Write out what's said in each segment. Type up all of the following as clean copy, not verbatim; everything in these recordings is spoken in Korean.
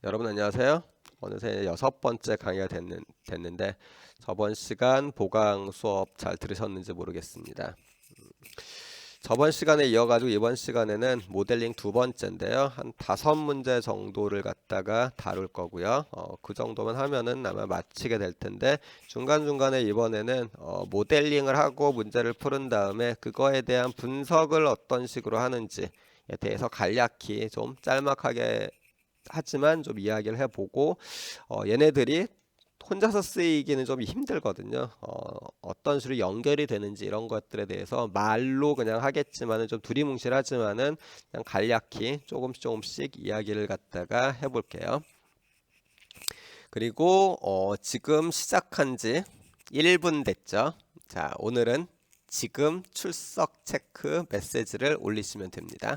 여러분 안녕하세요. 어느새 6번째 강의가 됐는데 저번 시간 보강 수업 잘 들으셨는지 모르겠습니다. 저번 시간에 이어가지고 이번 시간에는 모델링 두 번째인데요. 한 5문제 정도를 갖다가 다룰 거고요. 그 정도만 하면은 아마 마치게 될 텐데 중간중간에 이번에는 모델링을 하고 문제를 푸른 다음에 그거에 대한 분석을 어떤 식으로 하는지에 대해서 간략히 좀 짤막하게 하지만 좀 이야기를 해보고 얘네들이 혼자서 쓰이기는 좀 힘들거든요. 어떤 식으로 연결이 되는지 이런 것들에 대해서 말로 그냥 하겠지만은 좀 두리뭉실하지만은 그냥 간략히 조금씩 이야기를 갖다가 해볼게요. 그리고 지금 시작한 지 1분 됐죠. 자, 오늘은 지금 출석 체크 메시지를 올리시면 됩니다.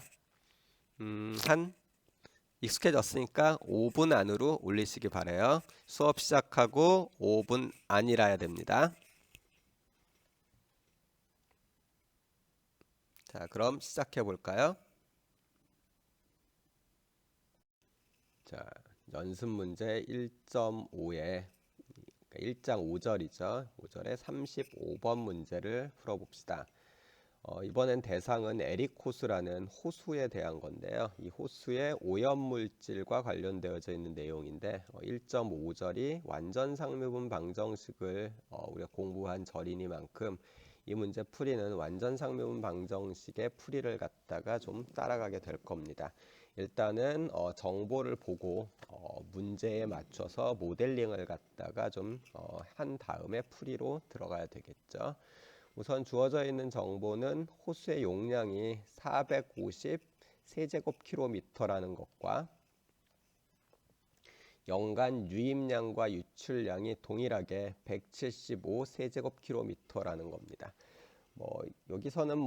한 익숙해졌으니까 5분 안으로 올리시기 바래요. 수업 시작하고 5분 안이라야 됩니다. 자, 그럼 시작해 볼까요? 자, 연습 문제 1.5에 1장 5절이죠. 5절에 35번 문제를 풀어봅시다. 이번엔 대상은 에릭 호수라는 호수에 대한 건데요. 이 호수의 오염물질과 관련되어져 있는 내용인데 1.5절이 완전상미분 방정식을 우리가 공부한 절이니만큼 이 문제 풀이는 완전상미분 방정식의 풀이를 갖다가 좀 따라가게 될 겁니다. 일단은 정보를 보고 문제에 맞춰서 모델링을 갖다가 좀 한 다음에 풀이로 들어가야 되겠죠. 우선 주어져 있는 정보는 호수의 용량이 450 세제곱킬로미터라는 것과 연간 유입량과 유출량이 동일하게 175 세제곱킬로미터라는 겁니다. 여기서는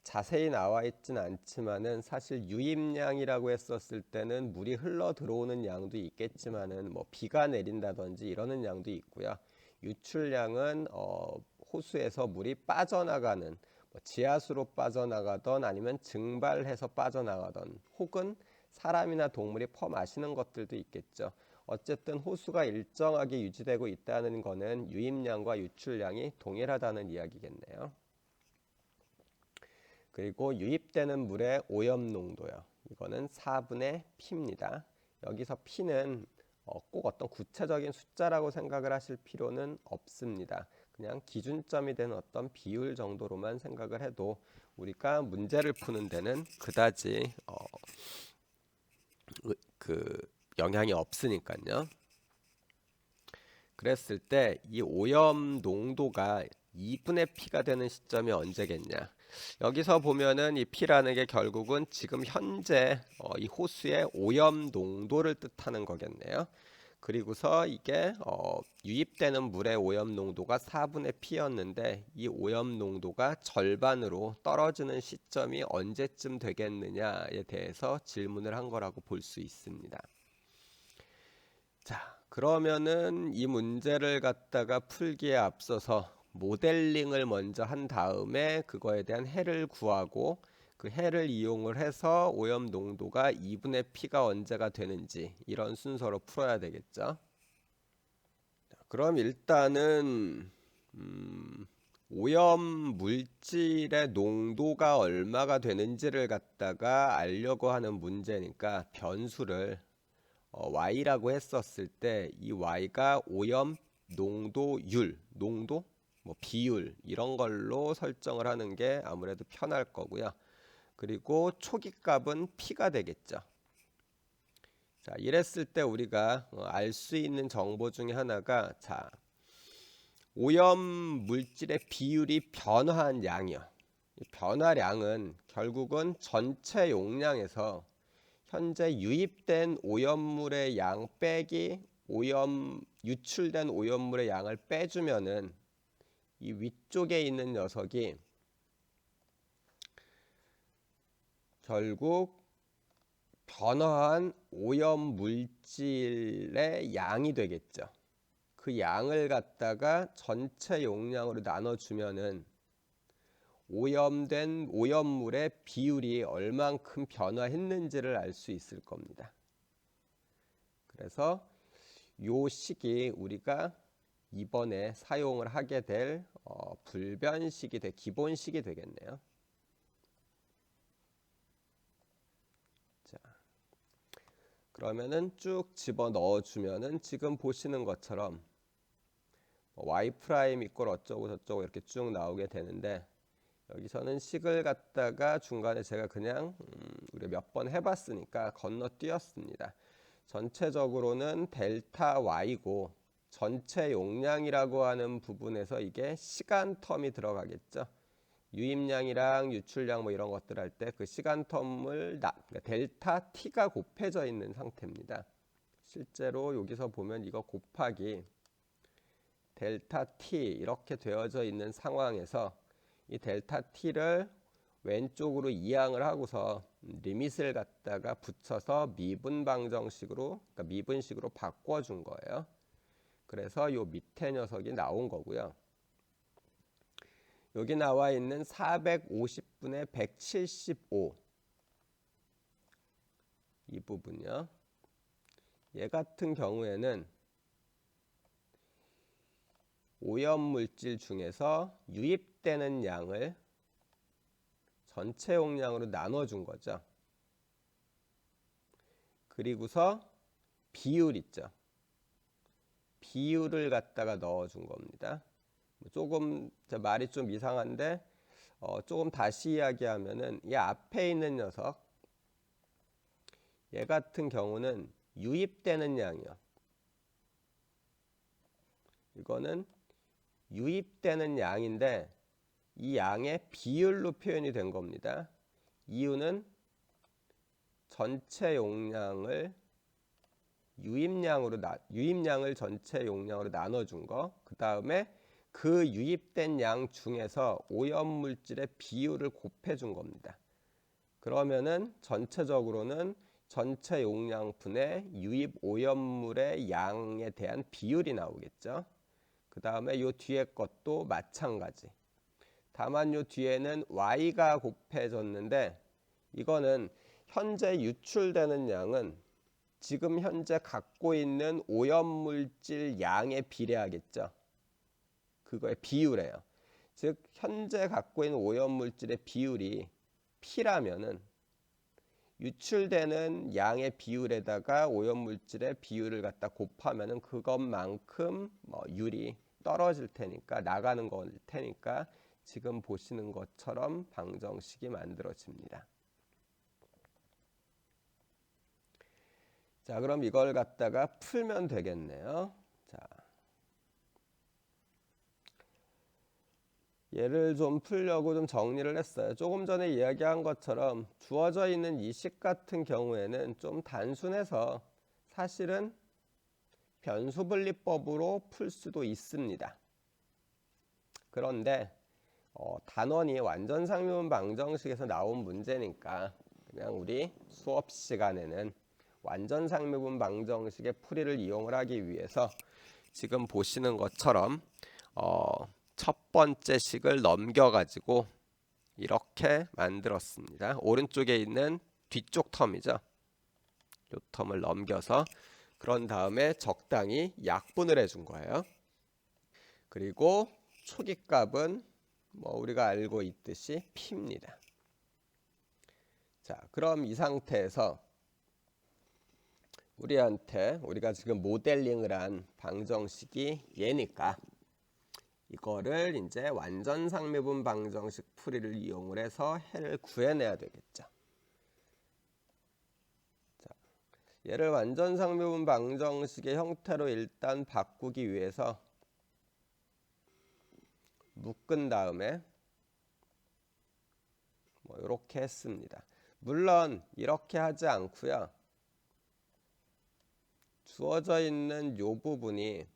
자세히 나와 있진 않지만은 사실 유입량이라고 했었을 때는 물이 흘러 들어오는 양도 있겠지만은 비가 내린다든지 이러는 양도 있고요. 유출량은 호수에서 물이 빠져나가는 지하수로 빠져나가던 아니면 증발해서 빠져나가던 혹은 사람이나 동물이 퍼마시는 것들도 있겠죠. 어쨌든 호수가 일정하게 유지되고 있다는 것은 유입량과 유출량이 동일하다는 이야기겠네요. 그리고 유입되는 물의 오염 농도요. 이거는 4분의 P입니다. 여기서 P는 꼭 어떤 구체적인 숫자라고 생각을 하실 필요는 없습니다. 그냥 기준점이 되는 어떤 비율 정도로만 생각을 해도 우리가 문제를 푸는 데는 그다지 영향이 없으니까요. 그랬을 때 이 오염 농도가 2분의 P가 되는 시점이 언제겠냐? 여기서 보면은 이 P라는 게 결국은 지금 현재 이 호수의 오염 농도를 뜻하는 거겠네요. 그리고서 이게 유입되는 물의 오염 농도가 4분의 P였는데 이 오염 농도가 절반으로 떨어지는 시점이 언제쯤 되겠느냐에 대해서 질문을 한 거라고 볼 수 있습니다. 자, 그러면은 이 문제를 갖다가 풀기에 앞서서 모델링을 먼저 한 다음에 그거에 대한 해를 구하고 그 해를 이용을 해서 오염 농도가 2분의 P가 언제가 되는지 이런 순서로 풀어야 되겠죠. 그럼 일단은 오염 물질의 농도가 얼마가 되는지를 갖다가 알려고 하는 문제니까 변수를 y라고 했었을 때 이 y가 오염 농도율, 농도, 비율 이런 걸로 설정을 하는 게 아무래도 편할 거고요. 그리고 초기값은 p가 되겠죠. 자, 이랬을 때 우리가 알 수 있는 정보 중에 하나가 오염 물질의 비율이 변화한 양이요. 변화량은 결국은 전체 용량에서 현재 유입된 오염물의 양 빼기 유출된 오염물의 양을 빼주면은 이 위쪽에 있는 녀석이 결국 변화한 오염 물질의 양이 되겠죠. 그 양을 갖다가 전체 용량으로 나눠주면은 오염된 오염물의 비율이 얼만큼 변화했는지를 알 수 있을 겁니다. 그래서 요 식이 우리가 이번에 사용을 하게 될 불변식이 기본식이 되겠네요. 자, 그러면은 쭉 집어 넣어 주면은 지금 보시는 것처럼 y 프라임 이꼴 어쩌고 저쩌고 이렇게 쭉 나오게 되는데, 여기서는 식을 갖다가 중간에 제가 그냥 우리 몇 번 해봤으니까 건너뛰었습니다. 전체적으로는 델타 y고 전체 용량이라고 하는 부분에서 이게 시간 텀이 들어가겠죠. 유입량이랑 유출량 뭐 이런 것들 할 때 그 시간 텀을 그러니까 델타 t가 곱해져 있는 상태입니다. 실제로 여기서 보면 이거 곱하기 델타 t 이렇게 되어져 있는 상황에서 이 델타 t를 왼쪽으로 이항을 하고서 리밋을 갖다가 붙여서 미분 방정식으로, 그러니까 미분식으로 바꿔준 거예요. 그래서 요 밑에 녀석이 나온 거고요. 여기 나와 있는 450분의 175 이 부분요. 얘 같은 경우에는 오염물질 중에서 유입되는 양을 전체 용량으로 나눠준 거죠. 그리고서 비율 있죠. 비율을 갖다가 넣어준 겁니다. 조금 말이 좀 이상한데 조금 다시 이야기하면은 이 앞에 있는 녀석, 얘 같은 경우는 유입되는 양이요. 이거는 유입되는 양인데 이 양의 비율로 표현이 된 겁니다. 이유는 전체 용량을 유입량을 전체 용량으로 나눠준 거, 그 다음에 그 유입된 양 중에서 오염물질의 비율을 곱해준 겁니다. 그러면은 전체적으로는 전체 용량분의 유입 오염물의 양에 대한 비율이 나오겠죠. 그 다음에 요 뒤에 것도 마찬가지. 다만 요 뒤에는 y가 곱해졌는데, 이거는 현재 유출되는 양은 지금 현재 갖고 있는 오염물질 양에 비례하겠죠. 그거의 비율이에요. 즉 현재 갖고 있는 오염물질의 비율이 P라면은 유출되는 양의 비율에다가 오염물질의 비율을 갖다 곱하면은 그것만큼 율이 떨어질 테니까, 나가는 걸 테니까 지금 보시는 것처럼 방정식이 만들어집니다. 자, 그럼 이걸 갖다가 풀면 되겠네요. 자, 얘를 좀 풀려고 좀 정리를 했어요. 조금 전에 이야기한 것처럼 주어져 있는 이 식 같은 경우에는 좀 단순해서 사실은 변수분리법으로 풀 수도 있습니다. 그런데 단원이 완전상미분 방정식에서 나온 문제니까 그냥 우리 수업 시간에는 완전상미분 방정식의 풀이를 이용을 하기 위해서 지금 보시는 것처럼 첫 번째 식을 넘겨가지고 이렇게 만들었습니다. 오른쪽에 있는 뒤쪽 텀이죠. 이 텀을 넘겨서 그런 다음에 적당히 약분을 해준 거예요. 그리고 초기값은 우리가 알고 있듯이 P입니다. 자, 그럼 이 상태에서 우리가 지금 모델링을 한 방정식이 얘니까 이거를 이제 완전상미분 방정식 풀이를 이용을 해서 해를 구해내야 되겠죠. 자, 얘를 완전상미분 방정식의 형태로 일단 바꾸기 위해서 묶은 다음에 이렇게 했습니다. 물론 이렇게 하지 않고요. 주어져 있는 이 부분이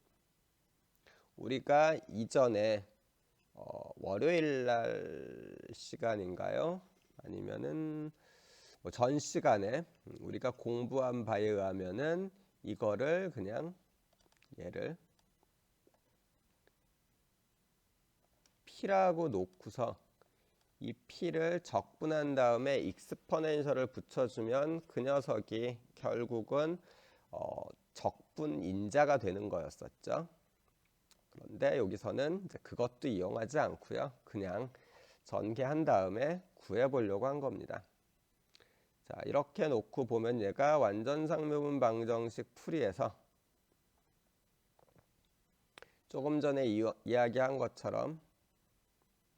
우리가 이전에 월요일 날 시간인가요? 아니면은 전 시간에 우리가 공부한 바에 의하면은 이거를 그냥 얘를 P라고 놓고서 이 P를 적분한 다음에 익스포넨셜을 붙여주면 그 녀석이 결국은 적분 인자가 되는 거였었죠. 그런데 여기서는 이제 그것도 이용하지 않고요. 그냥 전개한 다음에 구해보려고 한 겁니다. 자, 이렇게 놓고 보면 얘가 완전상묘분 방정식 풀이에서 조금 전에 이야기한 것처럼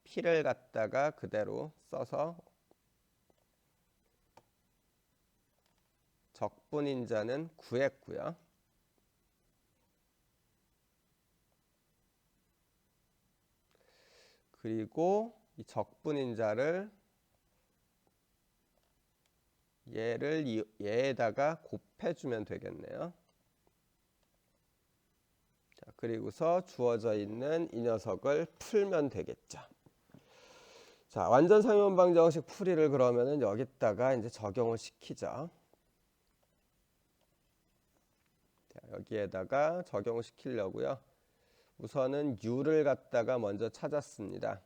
P를 갖다가 그대로 써서 적분인자는 구했고요. 그리고 이 적분인자를 얘에다가 곱해주면 되겠네요. 자, 그리고서 주어져 있는 이 녀석을 풀면 되겠죠. 자, 완전상용 방정식 풀이를 그러면은 여기다가 이제 적용을 시키죠. 자, 여기에다가 적용을 시키려고요. 우선은 u를 갖다가 먼저 찾았습니다.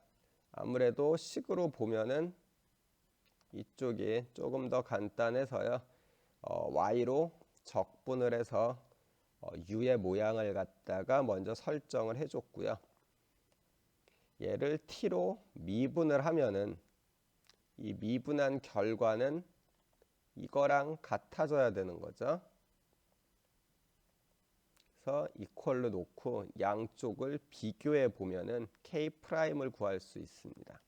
아무래도 식으로 보면은 이쪽이 조금 더 간단해서요. y로 적분을 해서 u의 모양을 갖다가 먼저 설정을 해줬고요. 얘를 t로 미분을 하면은 이 미분한 결과는 이거랑 같아져야 되는 거죠. 그래서 이퀄로 놓고 양쪽을 비교해 보면은 K'을 구할 수 있습니다.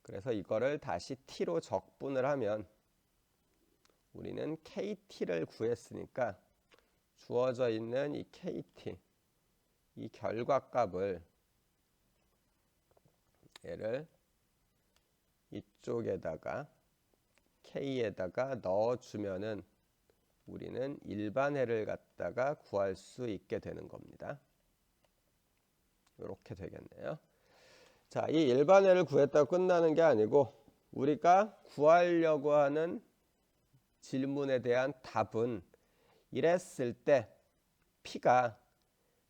그래서 이거를 다시 t로 적분을 하면 우리는 KT를 구했으니까 주어져 있는 이 KT, 이 결과값을 얘를 이쪽에다가 K에다가 넣어주면은 우리는 일반해를 갖다가 구할 수 있게 되는 겁니다. 이렇게 되겠네요. 자, 이 일반해를 구했다고 끝나는 게 아니고 우리가 구하려고 하는 질문에 대한 답은 이랬을 때 P가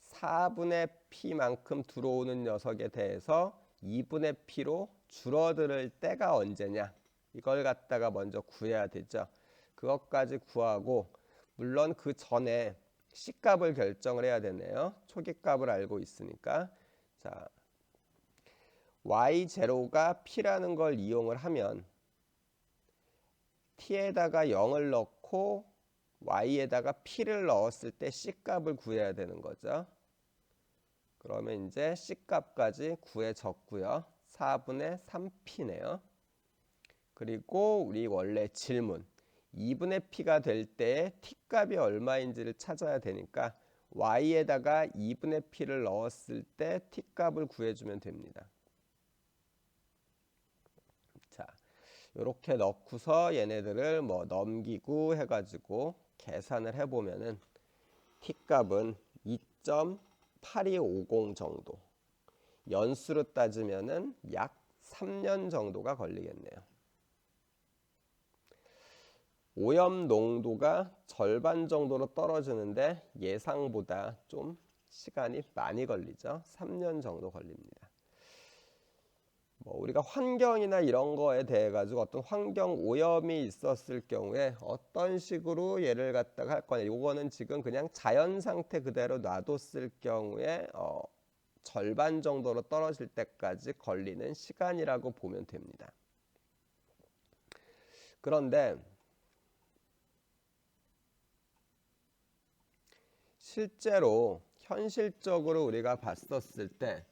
4분의 P만큼 들어오는 녀석에 대해서 2분의 P로 줄어들 때가 언제냐, 이걸 갖다가 먼저 구해야 되죠. 그것까지 구하고, 물론 그 전에 C값을 결정을 해야 되네요. 초기값을 알고 있으니까. 자, y0가 P라는 걸 이용을 하면 T에다가 0을 넣고 y에다가 P를 넣었을 때 C값을 구해야 되는 거죠. 그러면 이제 C값까지 구해졌고요. 4분의 3P네요. 그리고 우리 원래 질문 2분의 P가 될 때 T값이 얼마인지를 찾아야 되니까 y에다가 2분의 P를 넣었을 때 T값을 구해주면 됩니다. 자, 이렇게 넣고서 얘네들을 뭐 넘기고 해가지고 계산을 해보면은 T값은 2.8250 정도, 연수로 따지면은 약 3년 정도가 걸리겠네요. 오염 농도가 절반 정도로 떨어지는데 예상보다 좀 시간이 많이 걸리죠. 3년 정도 걸립니다. 뭐 우리가 환경이나 이런 거에 대해 가지고 어떤 환경 오염이 있었을 경우에 어떤 식으로 얘를 갖다가 할 거냐, 요거는 지금 그냥 자연 상태 그대로 놔뒀을 경우에 절반 정도로 떨어질 때까지 걸리는 시간이라고 보면 됩니다. 그런데 실제로 현실적으로 우리가 봤었을 때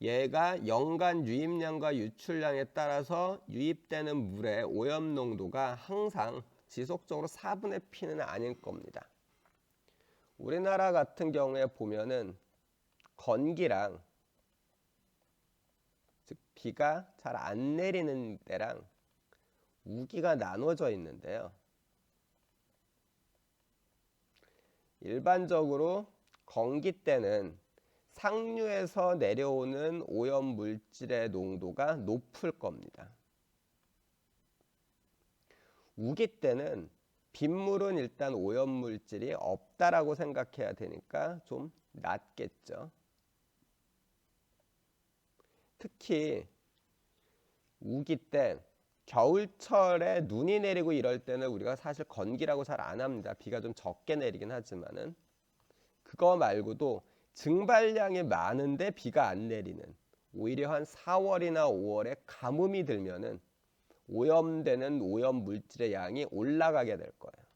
얘가 연간 유입량과 유출량에 따라서 유입되는 물의 오염 농도가 항상 지속적으로 4분의 P는 아닐 겁니다. 우리나라 같은 경우에 보면은 건기랑, 즉 비가 잘 안 내리는 때랑 우기가 나눠져 있는데요. 일반적으로 건기 때는 상류에서 내려오는 오염 물질의 농도가 높을 겁니다. 우기 때는 빗물은 일단 오염 물질이 없다라고 생각해야 되니까 좀 낮겠죠. 특히 우기 때 겨울철에 눈이 내리고 이럴 때는 우리가 사실 건기라고 잘 안 합니다. 비가 좀 적게 내리긴 하지만은 그거 말고도 증발량이 많은데 비가 안 내리는, 오히려 한 4월이나 5월에 가뭄이 들면은 오염되는 오염 물질의 양이 올라가게 될 거예요.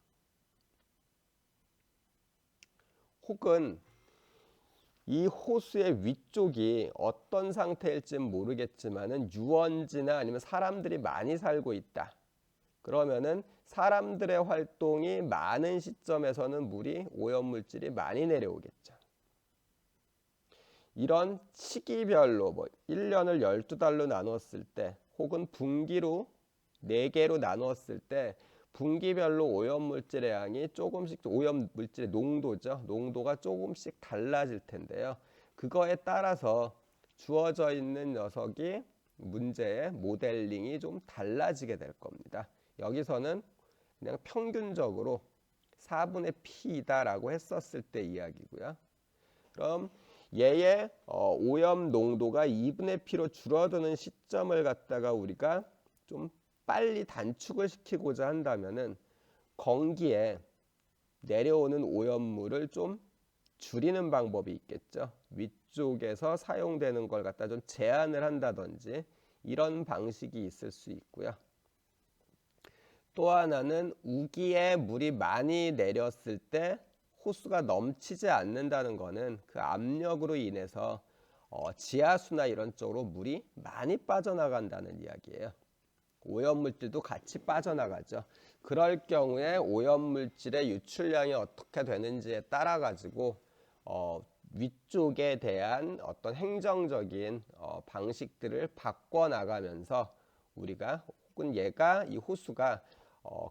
혹은 이 호수의 위쪽이 어떤 상태일지는 모르겠지만은 유원지나 아니면 사람들이 많이 살고 있다. 그러면은 사람들의 활동이 많은 시점에서는 물이 오염물질이 많이 내려오겠죠. 이런 시기별로 1년을 12달로 나누었을 때 혹은 분기로 4개로 나누었을 때 분기별로 오염물질의 양이 조금씩, 오염물질의 농도죠. 농도가 조금씩 달라질 텐데요. 그거에 따라서 주어져 있는 녀석이 문제의 모델링이 좀 달라지게 될 겁니다. 여기서는 그냥 평균적으로 4분의 P이다라고 했었을 때 이야기고요. 그럼 얘의 오염 농도가 2분의 P로 줄어드는 시점을 갖다가 우리가 좀 빨리 단축을 시키고자 한다면은 건기에 내려오는 오염물을 좀 줄이는 방법이 있겠죠. 위쪽에서 사용되는 걸 갖다 좀 제한을 한다든지 이런 방식이 있을 수 있고요. 또 하나는 우기에 물이 많이 내렸을 때 호수가 넘치지 않는다는 것은 그 압력으로 인해서 지하수나 이런 쪽으로 물이 많이 빠져나간다는 이야기예요. 오염물질도 같이 빠져나가죠. 그럴 경우에 오염물질의 유출량이 어떻게 되는지에 따라 가지고 위쪽에 대한 어떤 행정적인 방식들을 바꿔나가면서 우리가 혹은 얘가 이 호수가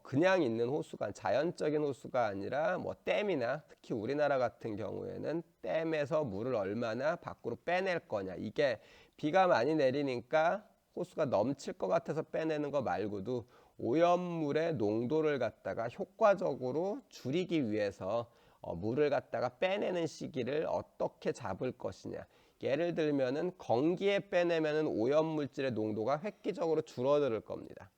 그냥 있는 호수가 자연적인 호수가 아니라 뭐 댐이나 특히 우리나라 같은 경우에는 댐에서 물을 얼마나 밖으로 빼낼 거냐, 이게 비가 많이 내리니까 호수가 넘칠 것 같아서 빼내는 거 말고도 오염물의 농도를 갖다가 효과적으로 줄이기 위해서 물을 갖다가 빼내는 시기를 어떻게 잡을 것이냐. 예를 들면은 건기에 빼내면은 오염물질의 농도가 획기적으로 줄어들 겁니다.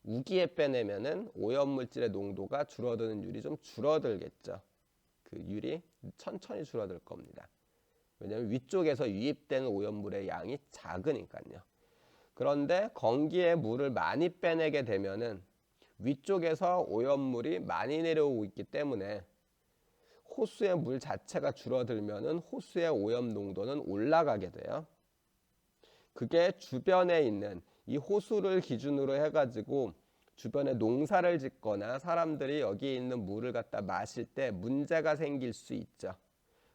우기에 빼내면은 오염물질의 농도가 줄어드는 율이 좀 줄어들겠죠. 그 율이 천천히 줄어들 겁니다. 왜냐하면 위쪽에서 유입되는 오염물의 양이 작으니까요. 그런데 건기에 물을 많이 빼내게 되면은 위쪽에서 오염물이 많이 내려오고 있기 때문에 호수의 물 자체가 줄어들면은 호수의 오염 농도는 올라가게 돼요. 그게 주변에 있는 이 호수를 기준으로 해가지고 주변에 농사를 짓거나 사람들이 여기 있는 물을 갖다 마실 때 문제가 생길 수 있죠.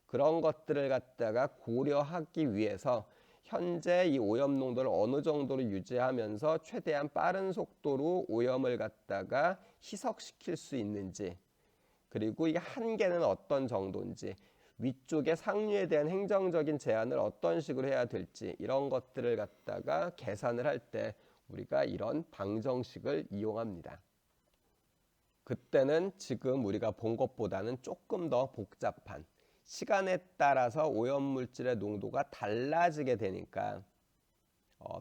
그런 것들을 갖다가 고려하기 위해서 현재 이 오염 농도를 어느 정도로 유지하면서 최대한 빠른 속도로 오염을 갖다가 희석시킬 수 있는지, 그리고 이 한계는 어떤 정도인지, 위쪽의 상류에 대한 행정적인 제한을 어떤 식으로 해야 될지, 이런 것들을 갖다가 계산을 할 때 우리가 이런 방정식을 이용합니다. 그때는 지금 우리가 본 것보다는 조금 더 복잡한, 시간에 따라서 오염물질의 농도가 달라지게 되니까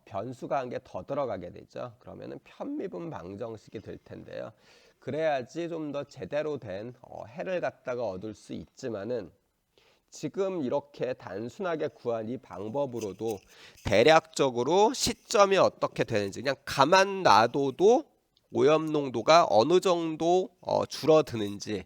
변수가 한 개 더 들어가게 되죠. 그러면은 편미분 방정식이 될 텐데요. 그래야지 좀 더 제대로 된 해를 갖다가 얻을 수 있지만은 지금 이렇게 단순하게 구한 이 방법으로도 대략적으로 시점이 어떻게 되는지, 그냥 가만 놔둬도 오염 농도가 어느 정도 줄어드는지,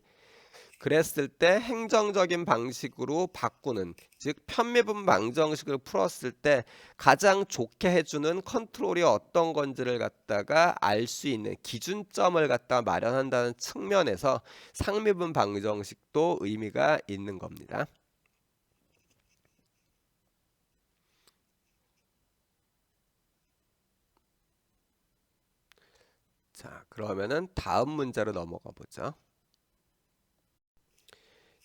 그랬을 때 행정적인 방식으로 바꾸는, 즉 편미분 방정식을 풀었을 때 가장 좋게 해주는 컨트롤이 어떤 건지를 갖다가 알 수 있는 기준점을 갖다가 마련한다는 측면에서 상미분 방정식도 의미가 있는 겁니다. 자, 그러면은 다음 문제로 넘어가 보죠.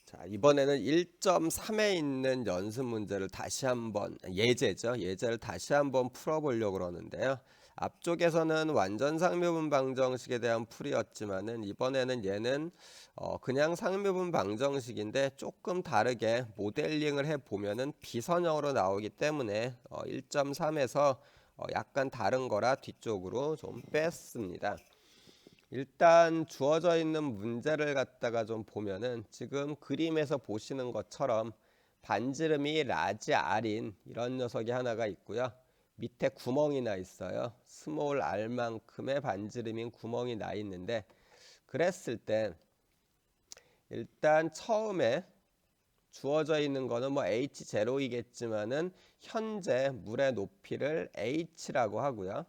자, 이번에는 1.3에 있는 연습 문제를 다시 한번, 예제죠. 예제를 다시 한번 풀어보려고 그러는데요. 앞쪽에서는 완전 상미분 방정식에 대한 풀이였지만은 이번에는 얘는 그냥 상미분 방정식인데 조금 다르게 모델링을 해보면은 비선형으로 나오기 때문에 1.3에서 약간 다른 거라 뒤쪽으로 좀 뺐습니다. 일단 주어져 있는 문제를 갖다가 좀 보면은 지금 그림에서 보시는 것처럼 반지름이 라지 R인 이런 녀석이 하나가 있고요. 밑에 구멍이 나 있어요. 스몰 r만큼의 반지름인 구멍이 나 있는데, 그랬을 때 일단 처음에 주어져 있는 거는 뭐 H0이겠지만은 현재 물의 높이를 H라고 하고요.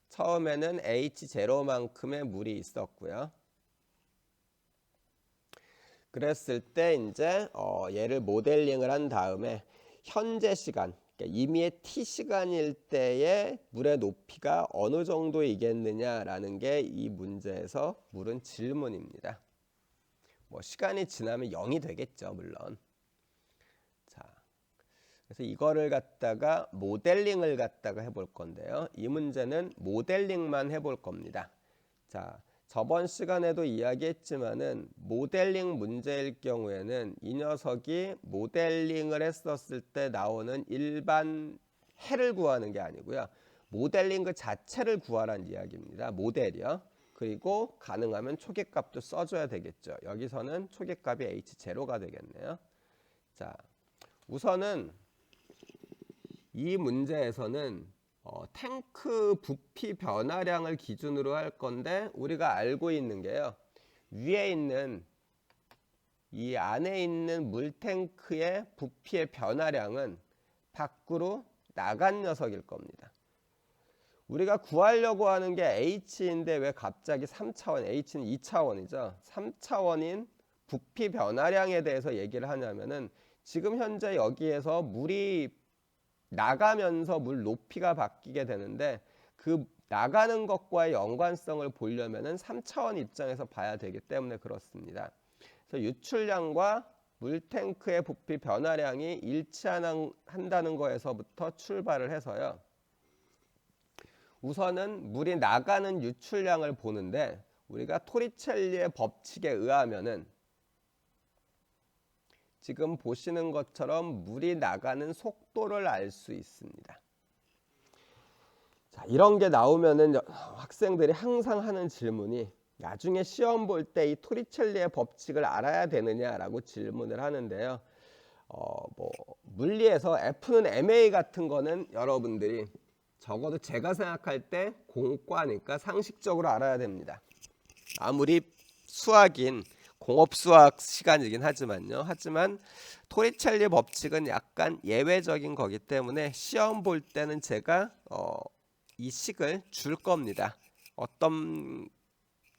처음에는 H0만큼의 물이 있었고요. 그랬을 때 이제 얘를 모델링을 한 다음에 현재 시간, 그러니까 임의의 t 시간일 때의 물의 높이가 어느 정도이겠느냐라는 게 이 문제에서 물은 질문입니다. 뭐 시간이 지나면 0이 되겠죠, 물론. 자, 그래서 이거를 갖다가 모델링을 갖다가 해볼 건데요. 이 문제는 모델링만 해볼 겁니다. 자, 저번 시간에도 이야기했지만은 모델링 문제일 경우에는 이 녀석이 모델링을 했었을 때 나오는 일반 해를 구하는 게 아니고요. 모델링 그 자체를 구하라는 이야기입니다. 모델이요. 그리고 가능하면 초계값도 써줘야 되겠죠. 여기서는 초계값이 H0가 되겠네요. 자, 우선은 이 문제에서는 탱크 부피 변화량을 기준으로 할 건데, 우리가 알고 있는 게요, 위에 있는 이 안에 있는 물탱크의 부피의 변화량은 밖으로 나간 녀석일 겁니다. 우리가 구하려고 하는 게 H인데 왜 갑자기 3차원, H는 2차원이죠. 3차원인 부피 변화량에 대해서 얘기를 하냐면은 지금 현재 여기에서 물이 나가면서 물 높이가 바뀌게 되는데, 그 나가는 것과의 연관성을 보려면은 3차원 입장에서 봐야 되기 때문에 그렇습니다. 그래서 유출량과 물탱크의 부피 변화량이 일치한다는 거에서부터 출발을 해서요. 우선은 물이 나가는 유출량을 보는데, 우리가 토리첼리의 법칙에 의하면은 지금 보시는 것처럼 물이 나가는 속도를 알 수 있습니다. 자, 이런 게 나오면은 학생들이 항상 하는 질문이, 나중에 시험 볼 때 이 토리첼리의 법칙을 알아야 되느냐라고 질문을 하는데요. 뭐 물리에서 F는 MA 같은 거는 여러분들이 적어도 제가 생각할 때 공과니까 상식적으로 알아야 됩니다. 아무리 수학인 공업수학 시간이긴 하지만요. 하지만 토리첼리 법칙은 약간 예외적인 거기 때문에 시험 볼 때는 제가 이 식을 줄 겁니다. 어떤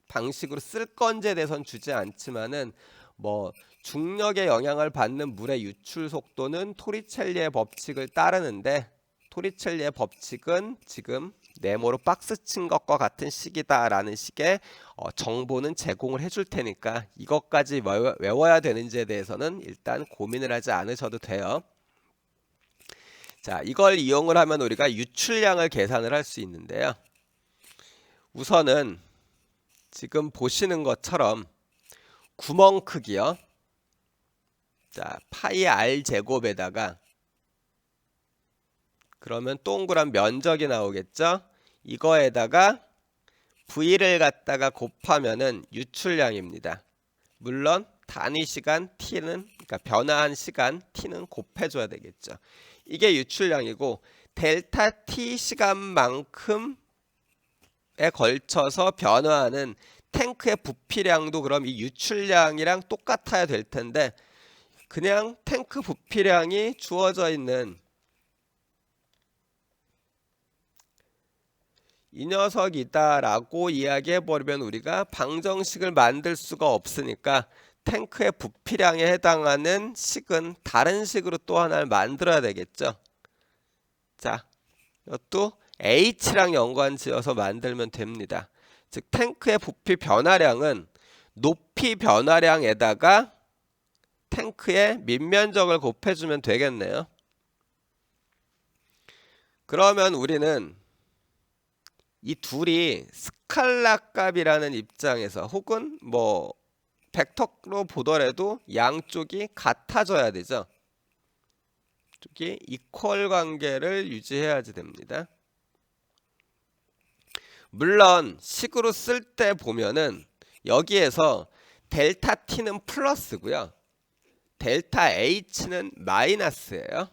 방식으로 쓸 건지에 대해서는 주지 않지만은 뭐 중력의 영향을 받는 물의 유출 속도는 토리첼리의 법칙을 따르는데, 토리첼리의 법칙은 지금 네모로 박스 친 것과 같은 식이다라는 식의 정보는 제공을 해줄 테니까 이것까지 외워야 되는지에 대해서는 일단 고민을 하지 않으셔도 돼요. 자, 이걸 이용을 하면 우리가 유출량을 계산을 할 수 있는데요. 우선은 지금 보시는 것처럼 구멍 크기요. 자, 파이 r 제곱에다가 그러면 동그란 면적이 나오겠죠. 이거에다가 V를 갖다가 곱하면은 유출량입니다. 물론 단위 시간 T는, 그러니까 변화한 시간 T는 곱해줘야 되겠죠. 이게 유출량이고, 델타 T 시간만큼에 걸쳐서 변화하는 탱크의 부피량도 그럼 이 유출량이랑 똑같아야 될 텐데, 그냥 탱크 부피량이 주어져 있는 이 녀석이다 라고 이야기해버리면 우리가 방정식을 만들 수가 없으니까 탱크의 부피량에 해당하는 식은 다른 식으로 또 하나를 만들어야 되겠죠. 자, 이것도 H랑 연관 지어서 만들면 됩니다. 즉 탱크의 부피 변화량은 높이 변화량에다가 탱크의 밑면적을 곱해주면 되겠네요. 그러면 우리는 이 둘이 스칼라 값이라는 입장에서, 혹은 뭐 벡터로 보더라도 양쪽이 같아져야 되죠. 쪽이 이퀄 관계를 유지해야지 됩니다. 물론 식으로 쓸 때 보면은 여기에서 델타 t는 플러스고요. 델타 h는 마이너스예요.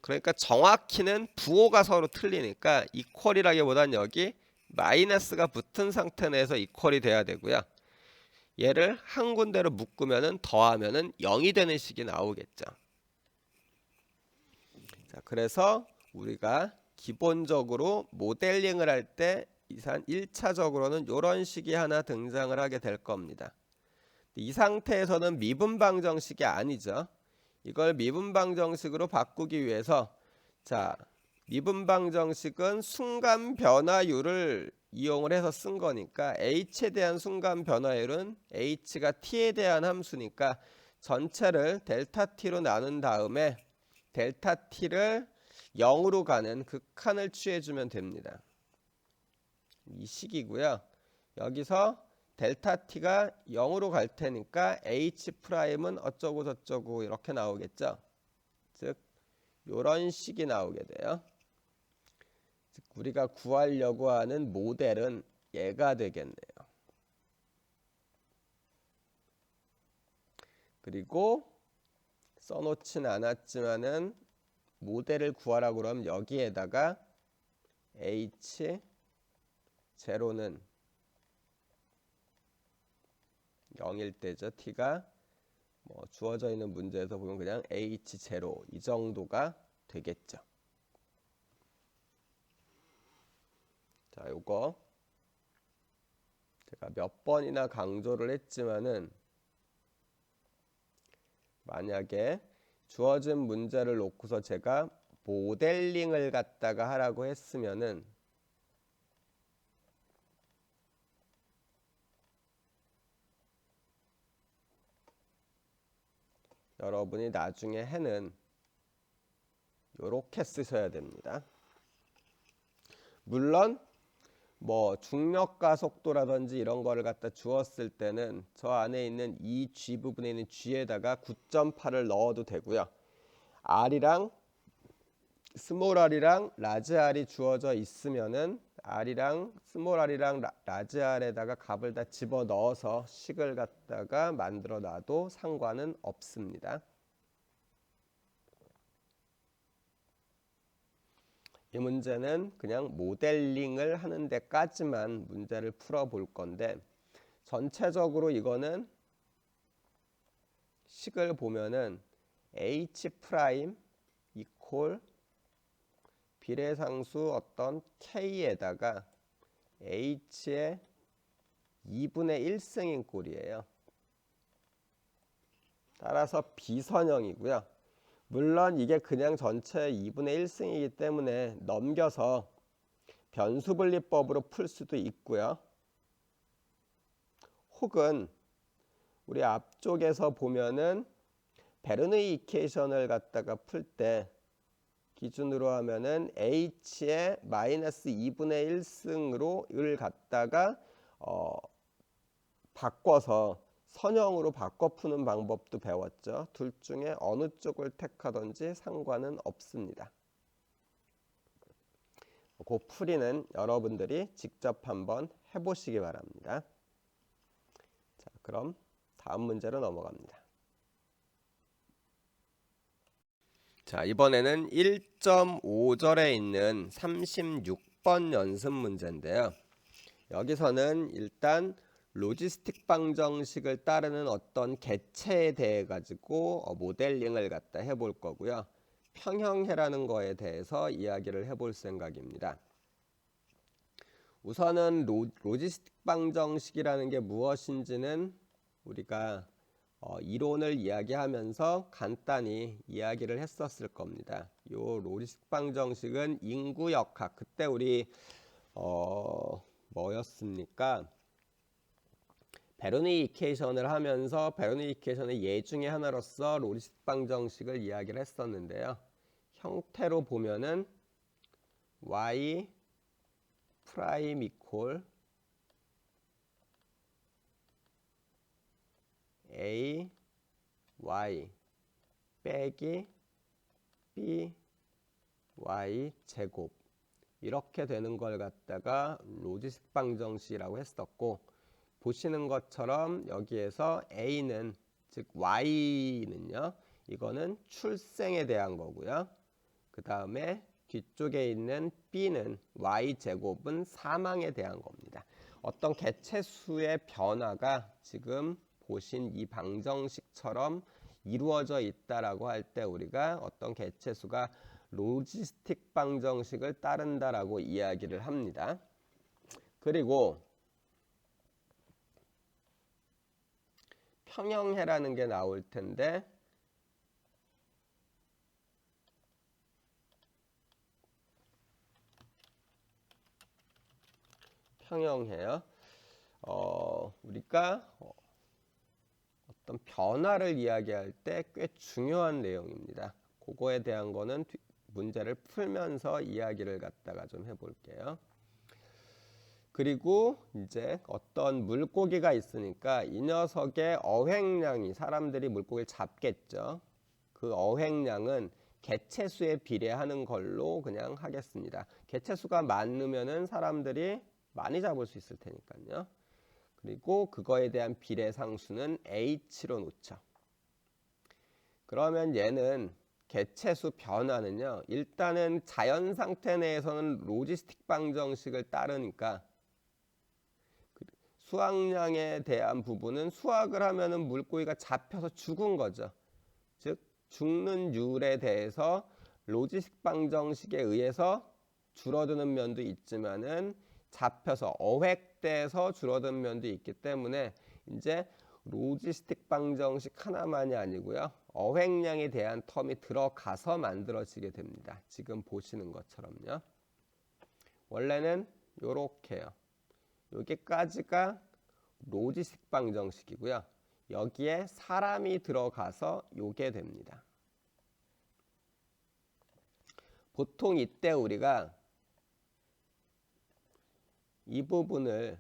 그러니까 정확히는 부호가 서로 틀리니까 이퀄이라기보단 여기 마이너스가 붙은 상태 내에서 이퀄이 돼야 되고요. 얘를 한 군데로 묶으면은 더하면은 0이 되는 식이 나오겠죠. 자, 그래서 우리가 기본적으로 모델링을 할 때 1차적으로는 이런 식이 하나 등장을 하게 될 겁니다. 이 상태에서는 미분방정식이 아니죠. 이걸 미분방정식으로 바꾸기 위해서 자, 미분방정식은 순간 변화율을 이용을 해서 쓴 거니까 h에 대한 순간 변화율은 h가 t에 대한 함수니까 전체를 델타 t로 나눈 다음에 델타 t를 0으로 가는 극한을 취해주면 됩니다. 이 식이고요. 여기서 델타 t가 0으로 갈 테니까 h 프라임은 어쩌고 저쩌고 이렇게 나오겠죠. 즉 이런 식이 나오게 돼요. 즉 우리가 구하려고 하는 모델은 얘가 되겠네요. 그리고 써놓진 않았지만은 모델을 구하라고 그러면 여기에다가 h0는 0일 때죠. t가 뭐 주어져 있는 문제에서 보면 그냥 h0 이 정도가 되겠죠. 자, 요거 제가 몇 번이나 강조를 했지만은 만약에 주어진 문제를 놓고서 제가 모델링을 갖다가 하라고 했으면은 여러분이 나중에 해는 요렇게 쓰셔야 됩니다. 물론 뭐 중력과 속도라든지 이런 거를 갖다 주었을 때는 저 안에 있는 이 G 부분에 있는 G에다가 9.8을 넣어도 되고요. R이랑 스몰 r이랑 라지 r이 주어져 있으면은 r이랑 스몰 r이랑 라지 r에다가 값을 다 집어 넣어서 식을 갖다가 만들어 놔도 상관은 없습니다. 이 문제는 그냥 모델링을 하는 데까지만 문제를 풀어 볼 건데 전체적으로 이거는 식을 보면은 h 프라임 이퀄 비례상수 어떤 k에다가 h의 2분의 1승인 꼴이에요. 따라서 비선형이고요. 물론 이게 그냥 전체 2분의 1승이기 때문에 넘겨서 변수분리법으로 풀 수도 있고요. 혹은 우리 앞쪽에서 보면은 베르누이 이퀘이션을 갖다가 풀 때 기준으로 하면은 h의 마이너스 2분의 1승으로를 갖다가 바꿔서 선형으로 바꿔 푸는 방법도 배웠죠. 둘 중에 어느 쪽을 택하든지 상관은 없습니다. 그 풀이는 여러분들이 직접 한번 해보시기 바랍니다. 자, 그럼 다음 문제로 넘어갑니다. 자, 이번에는 1.5절에 있는 36번 연습 문제인데요. 여기서는 일단 로지스틱 방정식을 따르는 어떤 개체에 대해 가지고 모델링을 갖다 해볼 거고요. 평형해라는 거에 대해서 이야기를 해볼 생각입니다. 우선은 로지스틱 방정식이라는 게 무엇인지는 우리가 이론을 이야기하면서 간단히 이야기를 했었을 겁니다. 요 로지스틱 방정식은 인구역학, 그때 우리 뭐였습니까? 베르누이 이퀘이션을 하면서 베르누이 이퀘이션의 예 중에 하나로서 로지스틱 방정식을 이야기를 했었는데요. 형태로 보면은 y 프라임 이퀄 a y 빼기 by 제곱 이렇게 되는 걸 갖다가 로지스틱 방정식이라고 했었고, 보시는 것처럼 여기에서 A는 즉 Y는요, 이거는 출생에 대한 거고요. 그 다음에 뒤쪽에 있는 B는 Y제곱은 사망에 대한 겁니다. 어떤 개체수의 변화가 지금 보신 이 방정식처럼 이루어져 있다라고 할 때 우리가 어떤 개체수가 로지스틱 방정식을 따른다라고 이야기를 합니다. 그리고 평형해라는 게 나올 텐데, 평형해요. 우리가 어떤 변화를 이야기할 때 꽤 중요한 내용입니다. 그거에 대한 거는 문제를 풀면서 이야기를 갖다가 좀 해볼게요. 그리고 이제 어떤 물고기가 있으니까 이 녀석의 어획량이, 사람들이 물고기를 잡겠죠. 그 어획량은 개체수에 비례하는 걸로 그냥 하겠습니다. 개체수가 많으면은 사람들이 많이 잡을 수 있을 테니까요. 그리고 그거에 대한 비례 상수는 h로 놓죠. 그러면 얘는 개체수 변화는요, 일단은 자연 상태 내에서는 로지스틱 방정식을 따르니까 수확량에 대한 부분은 수확을 하면은 물고기가 잡혀서 죽은 거죠. 즉 죽는 율에 대해서 로지스틱 방정식에 의해서 줄어드는 면도 있지만은 잡혀서 어획돼서 줄어든 면도 있기 때문에 이제 로지스틱 방정식 하나만이 아니고요, 어획량에 대한 텀이 들어가서 만들어지게 됩니다. 지금 보시는 것처럼요. 원래는 요렇게요. 여기까지가 로지스틱 방정식이고요. 여기에 사람이 들어가서 요게 됩니다. 보통 이때 우리가 이 부분을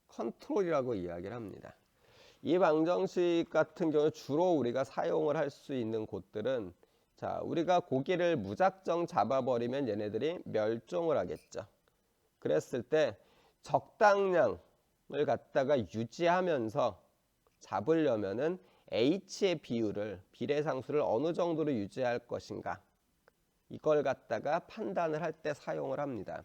컨트롤이라고 이야기를 합니다. 이 방정식 같은 경우 주로 우리가 사용을 할 수 있는 곳들은, 자, 우리가 고기를 무작정 잡아버리면 얘네들이 멸종을 하겠죠. 그랬을 때 적당량을 갖다가 유지하면서 잡으려면은 H의 비율을, 비례상수를 어느 정도로 유지할 것인가, 이걸 갖다가 판단을 할 때 사용을 합니다.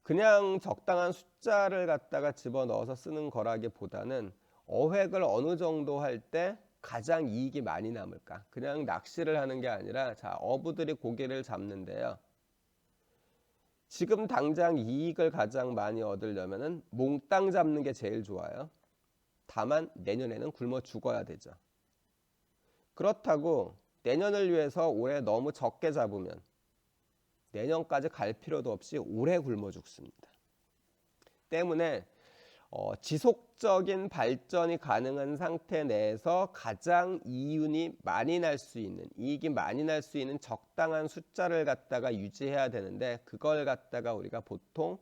그냥 적당한 숫자를 갖다가 집어넣어서 쓰는 거라기보다는 어획을 어느 정도 할 때 가장 이익이 많이 남을까, 그냥 낚시를 하는 게 아니라, 자, 어부들이 고기를 잡는데요, 지금 당장 이익을 가장 많이 얻으려면은 몽땅 잡는 게 제일 좋아요. 다만 내년에는 굶어 죽어야 되죠. 그렇다고 내년을 위해서 올해 너무 적게 잡으면 내년까지 갈 필요도 없이 오래 굶어 죽습니다. 때문에 지속적인 발전이 가능한 상태 내에서 가장 이익이 많이 날 수 있는 적당한 숫자를 갖다가 유지해야 되는데, 그걸 갖다가 우리가 보통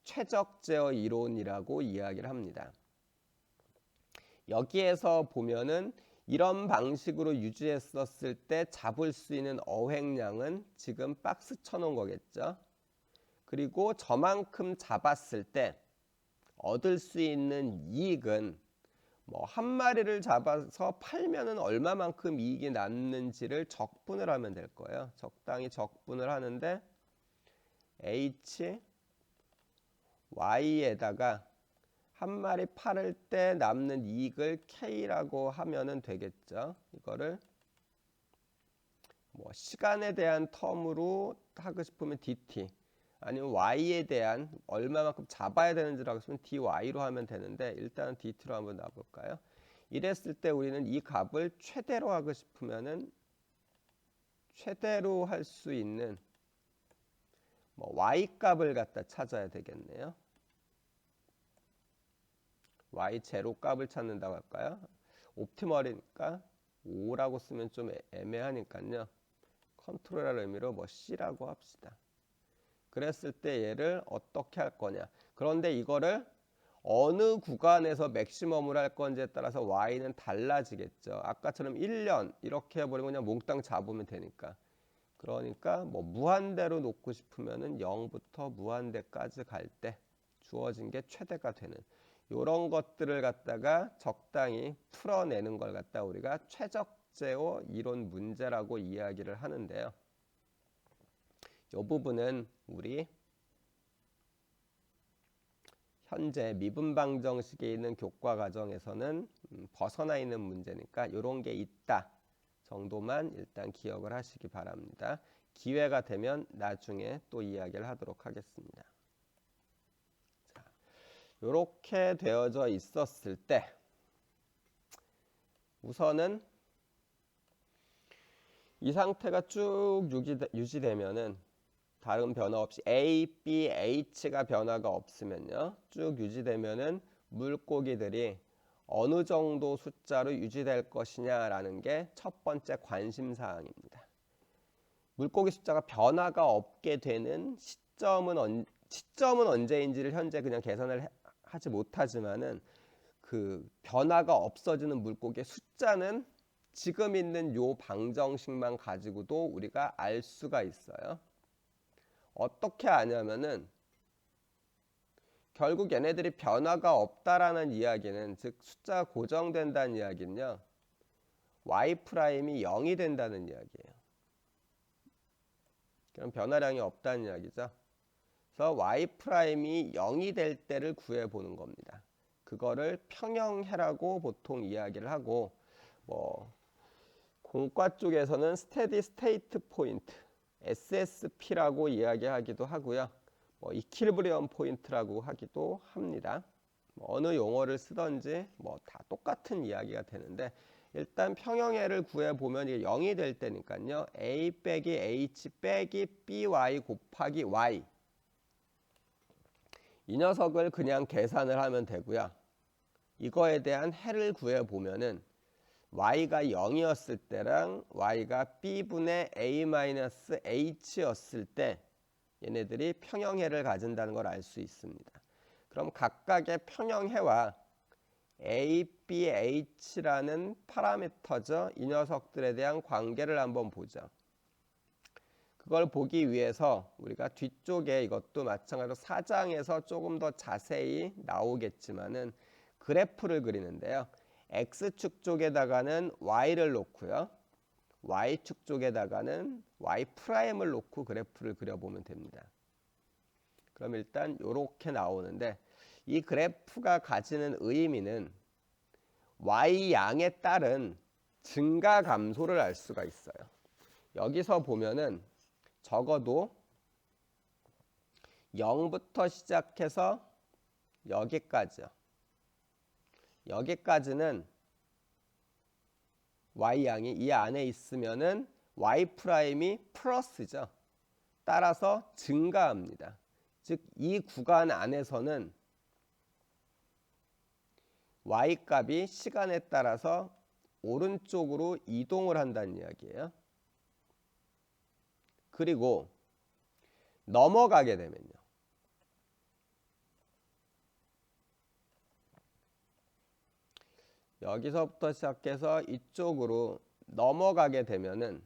최적 제어 이론이라고 이야기를 합니다. 여기에서 보면은 이런 방식으로 유지했었을 때 잡을 수 있는 어획량은 지금 박스 쳐놓은 거겠죠. 그리고 저만큼 잡았을 때 얻을 수 있는 이익은 뭐 한 마리를 잡아서 팔면은 얼마만큼 이익이 남는지를 적분을 하면 될 거예요. 적당히 적분을 하는데 H, Y에다가 한 마리 팔을 때 남는 이익을 K라고 하면은 되겠죠. 이거를 뭐 시간에 대한 텀으로 하고 싶으면 DT, 아니면 Y에 대한 얼마만큼 잡아야 되는지를 하고 싶으면 DY로 하면 되는데, 일단은 DT로 한번 놔볼까요? 이랬을 때 우리는 이 값을 최대로 하고 싶으면은 최대로 할 수 있는 뭐 Y 값을 갖다 찾아야 되겠네요. Y 제로 값을 찾는다고 할까요? 옵티멀이니까 5라고 쓰면 좀 애매하니까요. 컨트롤할 의미로 뭐 C라고 합시다. 그랬을 때 얘를 어떻게 할 거냐. 그런데 이거를 어느 구간에서 맥시멈을 할 건지에 따라서 y는 달라지겠죠. 아까처럼 1년 이렇게 해버리면 그냥 몽땅 잡으면 되니까. 그러니까 뭐 무한대로 놓고 싶으면은 0부터 무한대까지 갈 때 주어진 게 최대가 되는 이런 것들을 갖다가 적당히 풀어내는 걸 갖다 우리가 최적제오 이론 문제라고 이야기를 하는데요. 이 부분은 우리 현재 미분방정식에 있는 교과 과정에서는 벗어나 있는 문제니까 이런 게 있다 정도만 일단 기억을 하시기 바랍니다. 기회가 되면 나중에 또 이야기를 하도록 하겠습니다. 자, 이렇게 되어져 있었을 때 우선은 이 상태가 쭉 유지되면은 다른 변화 없이 A, B, H가 변화가 없으면요. 쭉 유지되면은 물고기들이 어느 정도 숫자로 유지될 것이냐라는 게 첫 번째 관심 사항입니다. 물고기 숫자가 변화가 없게 되는 시점은 언제인지를 현재 그냥 계산을 하지 못하지만은 그 변화가 없어지는 물고기의 숫자는 지금 있는 요 방정식만 가지고도 우리가 알 수가 있어요. 어떻게 아냐면은 결국 얘네들이 변화가 없다라는 이야기는 즉 숫자가 고정된다는 이야기는요. y''이 0이 된다는 이야기예요. 그럼 변화량이 없다는 이야기죠. 그래서 y''이 0이 될 때를 구해보는 겁니다. 그거를 평형해라고 보통 이야기를 하고 뭐 공과 쪽에서는 스테디 스테이트 포인트 SSP라고 이야기하기도 하고요. 뭐 이퀄리브리엄 포인트라고 하기도 합니다. 뭐 어느 용어를 쓰든지 뭐 다 똑같은 이야기가 되는데 일단 평형애를 구해보면 이게 0이 될 때니까요. A 빼기 H 빼기 BY 곱하기 Y 이 녀석을 그냥 계산을 하면 되고요. 이거에 대한 해를 구해보면은 y가 0이었을 때랑 y가 b분의 a-h였을 때 얘네들이 평형해를 가진다는 걸 알 수 있습니다. 그럼 각각의 평형해와 a, b, h라는 파라미터죠. 이 녀석들에 대한 관계를 한번 보죠. 그걸 보기 위해서 우리가 뒤쪽에 이것도 마찬가지로 4장에서 조금 더 자세히 나오겠지만은 그래프를 그리는데요. x축 쪽에다가는 y를 놓고요. y축 쪽에다가는 y'을 놓고 그래프를 그려보면 됩니다. 그럼 일단 이렇게 나오는데 이 그래프가 가지는 의미는 y양에 따른 증가 감소를 알 수가 있어요. 여기서 보면은 적어도 0부터 시작해서 여기까지요. 여기까지는 y양이 이 안에 있으면은 y'이 플러스죠. 따라서 증가합니다. 즉 이 구간 안에서는 y 값이 시간에 따라서 오른쪽으로 이동을 한다는 이야기예요. 그리고 넘어가게 되면요. 여기서부터 시작해서 이쪽으로 넘어가게 되면은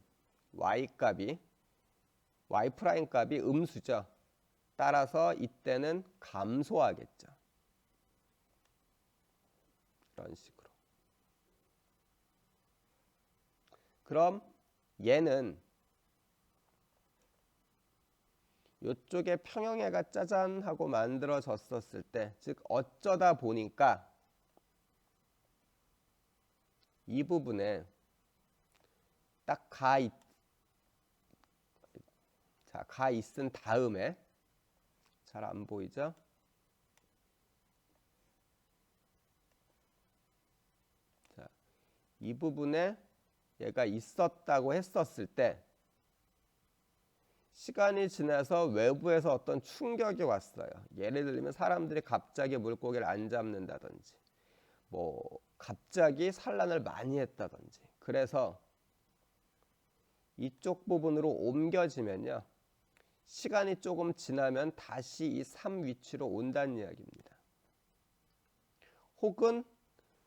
y 값이 음수죠. 따라서 이때는 감소하겠죠. 이런 식으로. 그럼 얘는 이쪽에 평형해가 짜잔 하고 만들어졌었을 때, 즉 어쩌다 보니까 이 부분에 딱 가 있은 다음에 잘 안 보이죠? 자, 이 부분에 얘가 있었다고 했었을 때 시간이 지나서 외부에서 어떤 충격이 왔어요. 예를 들면 사람들이 갑자기 물고기를 안 잡는다든지 뭐 갑자기 산란을 많이 했다든지 그래서 이쪽 부분으로 옮겨지면요. 시간이 조금 지나면 다시 이 3 위치로 온다는 이야기입니다. 혹은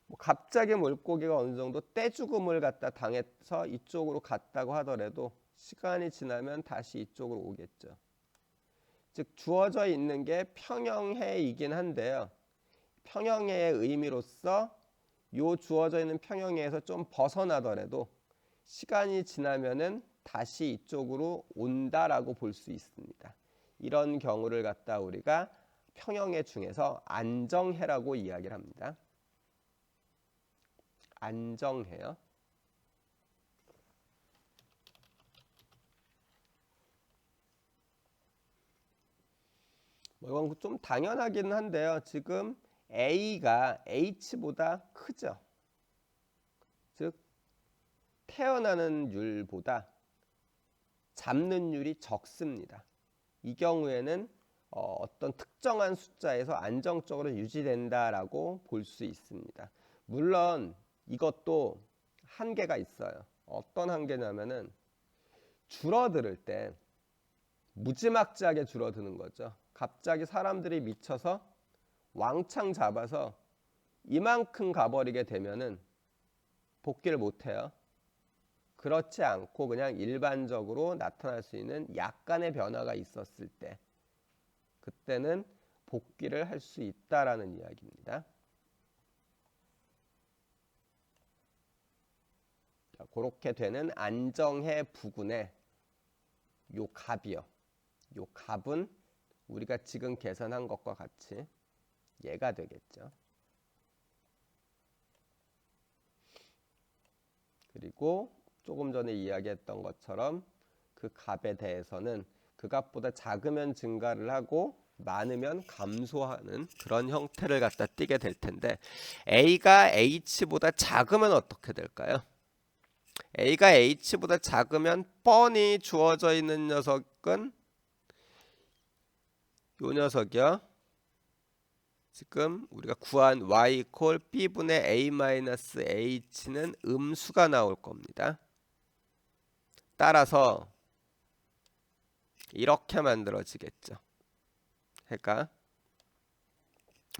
뭐 갑자기 물고기가 어느 정도 떼죽음을 갖다 당해서 이쪽으로 갔다고 하더라도 시간이 지나면 다시 이쪽으로 오겠죠. 즉 주어져 있는 게 평형해이긴 한데요. 평형해의 의미로서 요 주어져 있는 평형해에서 좀 벗어나더라도 시간이 지나면은 다시 이쪽으로 온다라고 볼 수 있습니다. 이런 경우를 갖다 우리가 평형해 중에서 안정해라고 이야기를 합니다. 안정해요. 뭐 이건 좀 당연하긴 한데요. 지금 A가 H보다 크죠. 즉 태어나는 율보다 잡는 율이 적습니다. 이 경우에는 어떤 특정한 숫자에서 안정적으로 유지된다라고 볼 수 있습니다. 물론 이것도 한계가 있어요. 어떤 한계냐면은 줄어들 때 무지막지하게 줄어드는 거죠. 갑자기 사람들이 미쳐서 왕창 잡아서 이만큼 가버리게 되면은 복귀를 못해요. 그렇지 않고 그냥 일반적으로 나타날 수 있는 약간의 변화가 있었을 때 그때는 복귀를 할 수 있다라는 이야기입니다. 자, 그렇게 되는 안정해 부근의 요 값이요. 요 값은 우리가 지금 계산한 것과 같이 얘가 되겠죠. 그리고 조금 전에 이야기했던 것처럼 그 값에 대해서는 그 값보다 작으면 증가를 하고 많으면 감소하는 그런 형태를 갖다 띠게 될 텐데 A가 H보다 작으면 어떻게 될까요? A가 H보다 작으면 뻔히 주어져 있는 녀석은 요 녀석이요. 지금 우리가 구한 y 콜 b분의 a-h는 음수가 나올 겁니다. 따라서 이렇게 만들어지겠죠. 그러니까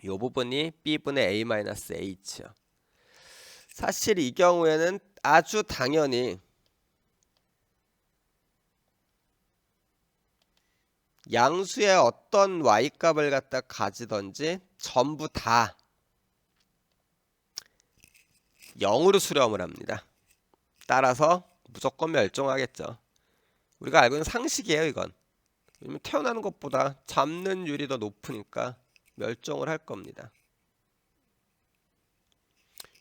이 부분이 b분의 a-h요. 사실 이 경우에는 아주 당연히 양수의 어떤 y값을 갖다 가지던지 전부 다 0으로 수렴을 합니다. 따라서 무조건 멸종하겠죠. 우리가 알고 있는 상식이에요, 이건. 왜냐면 태어나는 것보다 잡는 율이 더 높으니까 멸종을 할 겁니다.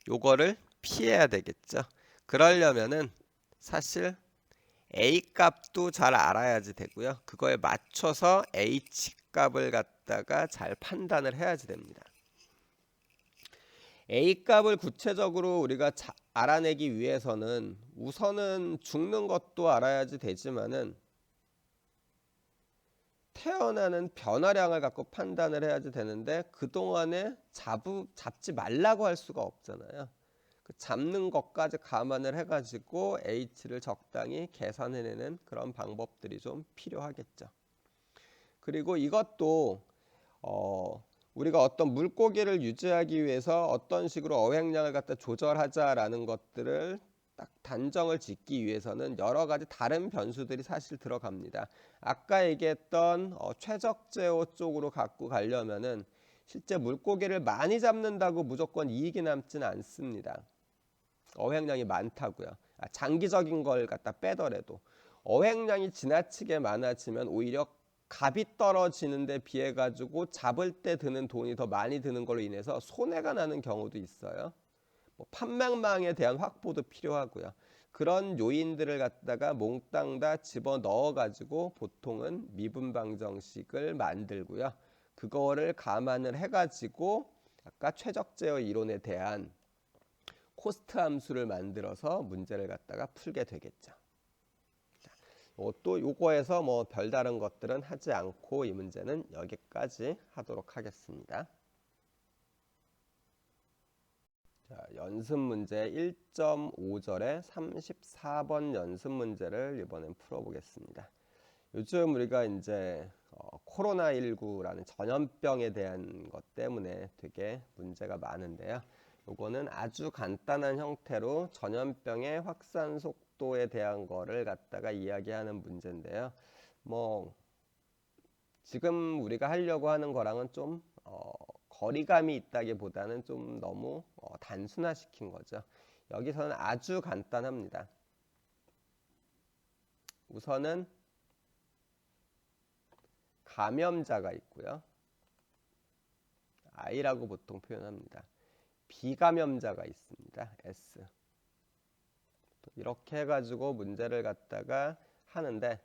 요거를 피해야 되겠죠. 그러려면은 사실 A 값도 잘 알아야지 되고요. 그거에 맞춰서 H 값을 갖다가 잘 판단을 해야지 됩니다. A 값을 구체적으로 우리가 알아내기 위해서는 우선은 죽는 것도 알아야지 되지만은 태어나는 변화량을 갖고 판단을 해야지 되는데 그동안에 잡지 말라고 할 수가 없잖아요. 그 잡는 것까지 감안을 해가지고 H를 적당히 계산해내는 그런 방법들이 좀 필요하겠죠. 그리고 이것도 우리가 어떤 물고기를 유지하기 위해서 어떤 식으로 어획량을 갖다 조절하자라는 것들을 딱 단정을 짓기 위해서는 여러 가지 다른 변수들이 사실 들어갑니다. 아까 얘기했던 최적 제어 쪽으로 갖고 가려면은 실제 물고기를 많이 잡는다고 무조건 이익이 남지는 않습니다. 어획량이 많다고요. 장기적인 걸 갖다 빼더라도 어획량이 지나치게 많아지면 오히려 값이 떨어지는 데 비해 가지고 잡을 때 드는 돈이 더 많이 드는 걸로 인해서 손해가 나는 경우도 있어요. 판매망에 대한 확보도 필요하고요. 그런 요인들을 갖다가 몽땅 다 집어넣어 가지고 보통은 미분방정식을 만들고요. 그거를 감안을 해 가지고 아까 최적 제어 이론에 대한 코스트 함수를 만들어서 문제를 갖다가 풀게 되겠죠. 또 요거에서 뭐 별다른 것들은 하지 않고 이 문제는 여기까지 하도록 하겠습니다. 자, 연습 문제 1.5절의 34번 연습 문제를 이번엔 풀어보겠습니다. 요즘 우리가 이제 코로나19라는 전염병에 대한 것 때문에 되게 문제가 많은데요. 요거는 아주 간단한 형태로 전염병의 확산 속도에 대한 거를 갖다가 이야기하는 문제인데요. 뭐 지금 우리가 하려고 하는 거랑은 좀 거리감이 있다기보다는 좀 너무 단순화시킨 거죠. 여기서는 아주 간단합니다. 우선은 감염자가 있고요. I라고 보통 표현합니다. 비감염자가 있습니다. S. 이렇게 해가지고 문제를 갖다가 하는데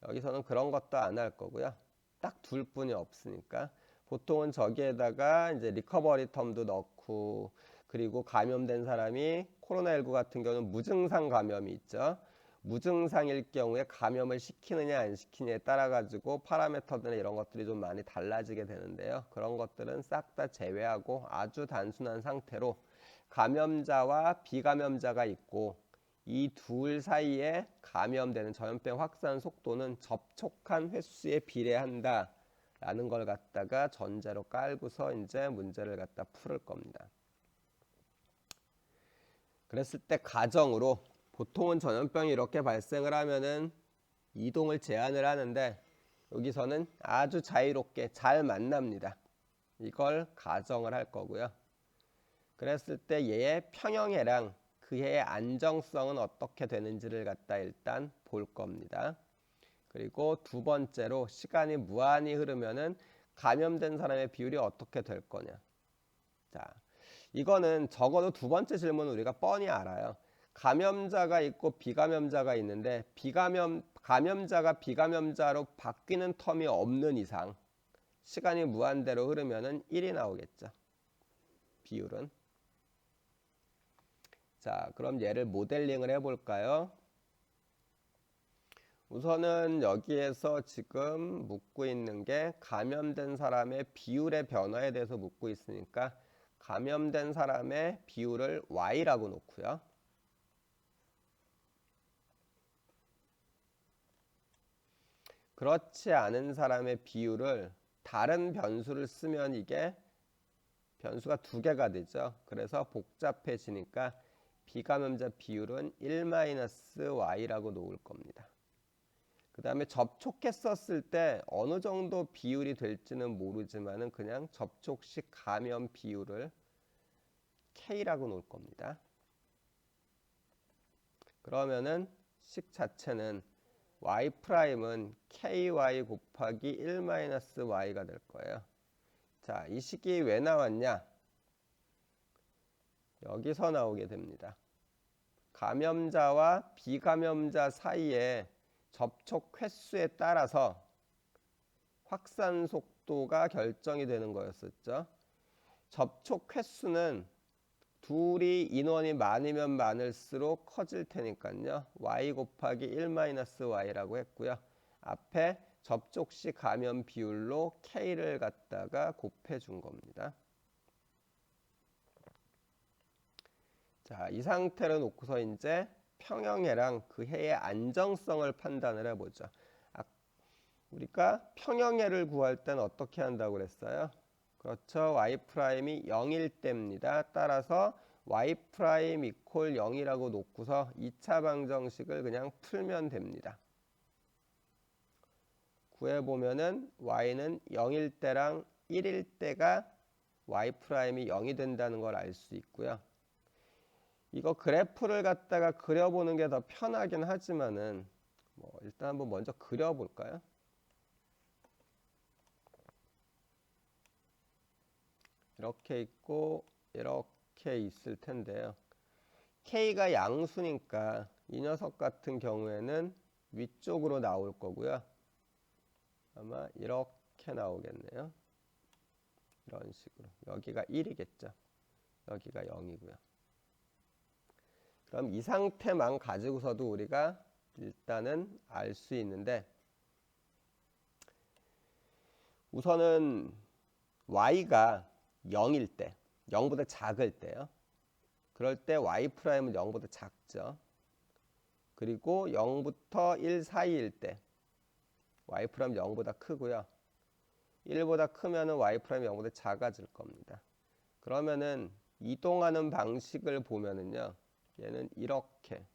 여기서는 그런 것도 안 할 거고요. 딱 둘 뿐이 없으니까 보통은 저기에다가 이제 리커버리 텀도 넣고 그리고 감염된 사람이 코로나19 같은 경우는 무증상 감염이 있죠. 무증상일 경우에 감염을 시키느냐 안 시키느냐에 따라 가지고 파라미터들이나 이런 것들이 좀 많이 달라지게 되는데요. 그런 것들은 싹 다 제외하고 아주 단순한 상태로 감염자와 비감염자가 있고 이 둘 사이에 감염되는 전염병 확산 속도는 접촉한 횟수에 비례한다 라는 걸 갖다가 전제로 깔고서 이제 문제를 갖다 풀을 겁니다. 그랬을 때 가정으로 보통은 전염병이 이렇게 발생을 하면은 이동을 제한을 하는데 여기서는 아주 자유롭게 잘 만납니다. 이걸 가정을 할 거고요. 그랬을 때 얘의 평형해랑 그 해의 안정성은 어떻게 되는지를 갖다 일단 볼 겁니다. 그리고 두 번째로 시간이 무한히 흐르면은 감염된 사람의 비율이 어떻게 될 거냐. 자, 이거는 적어도 두 번째 질문은 우리가 뻔히 알아요. 감염자가 있고 비감염자가 있는데 감염자가 비감염자로 바뀌는 텀이 없는 이상 시간이 무한대로 흐르면은 1이 나오겠죠. 비율은. 자, 그럼 얘를 모델링을 해볼까요? 우선은 여기에서 지금 묻고 있는 게 감염된 사람의 비율의 변화에 대해서 묻고 있으니까 감염된 사람의 비율을 Y라고 놓고요. 그렇지 않은 사람의 비율을 다른 변수를 쓰면 이게 변수가 두 개가 되죠. 그래서 복잡해지니까 비감염자 비율은 1-Y라고 놓을 겁니다. 그 다음에 접촉했었을 때 어느 정도 비율이 될지는 모르지만은 그냥 접촉 시 감염 비율을 K라고 놓을 겁니다. 그러면은 식 자체는 Y'은 KY 곱하기 1-Y가 될 거예요. 자, 이 식이 왜 나왔냐? 여기서 나오게 됩니다. 감염자와 비감염자 사이에 접촉 횟수에 따라서 확산 속도가 결정이 되는 거였었죠. 접촉 횟수는 둘이 인원이 많으면 많을수록 커질 테니까요. Y 곱하기 1-Y라고 했고요. 앞에 접촉 시 감염 비율로 K를 갖다가 곱해 준 겁니다. 자, 이 상태로 놓고서 이제 평형해랑 그 해의 안정성을 판단을 해보죠. 우리가 평형해를 구할 때는 어떻게 한다고 그랬어요? 그렇죠. Y'이 0일 때입니다. 따라서 Y' 이퀄 0이라고 놓고서 2차 방정식을 그냥 풀면 됩니다. 구해보면은 Y는 0일 때랑 1일 때가 Y' 이 0이 된다는 걸 알 수 있고요. 이거 그래프를 갖다가 그려보는 게 더 편하긴 하지만은 일단 한번 먼저 그려볼까요? 이렇게 있고 이렇게 있을 텐데요. K가 양수니까 이 녀석 같은 경우에는 위쪽으로 나올 거고요. 아마 이렇게 나오겠네요. 이런 식으로. 여기가 1이겠죠. 여기가 0이고요. 그럼 이 상태만 가지고서도 우리가 일단은 알 수 있는데 우선은 Y가 0일 때, 0보다 작을 때요. 그럴 때 Y'은 0보다 작죠. 그리고 0부터 1 사이일 때 y 프라임 0보다 크고요. 1보다 크면은 y 프라임 0보다 작아질 겁니다. 그러면은 이동하는 방식을 보면은요. 얘는 이렇게,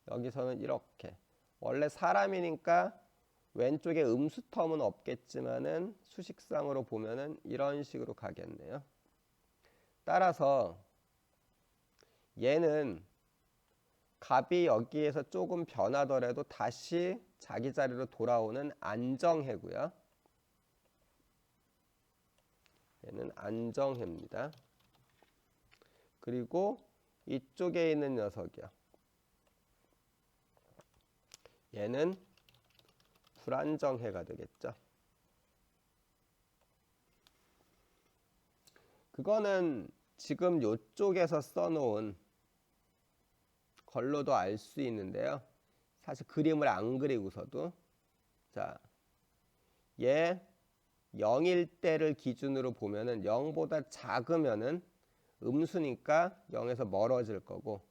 여기서는 이렇게. 원래 사람이니까 왼쪽에 음수 텀은 없겠지만은 수식상으로 보면은 이런 식으로 가겠네요. 따라서 얘는 값이 여기에서 조금 변하더라도 다시 자기 자리로 돌아오는 안정해고요. 얘는 안정해입니다. 그리고 이쪽에 있는 녀석이요. 얘는 불안정해가 되겠죠. 그거는 지금 이쪽에서 써놓은 걸로도 알 수 있는데요. 사실 그림을 안 그리고서도, 자, 얘 0일 때를 기준으로 보면은 0보다 작으면은 음수니까 0에서 멀어질 거고,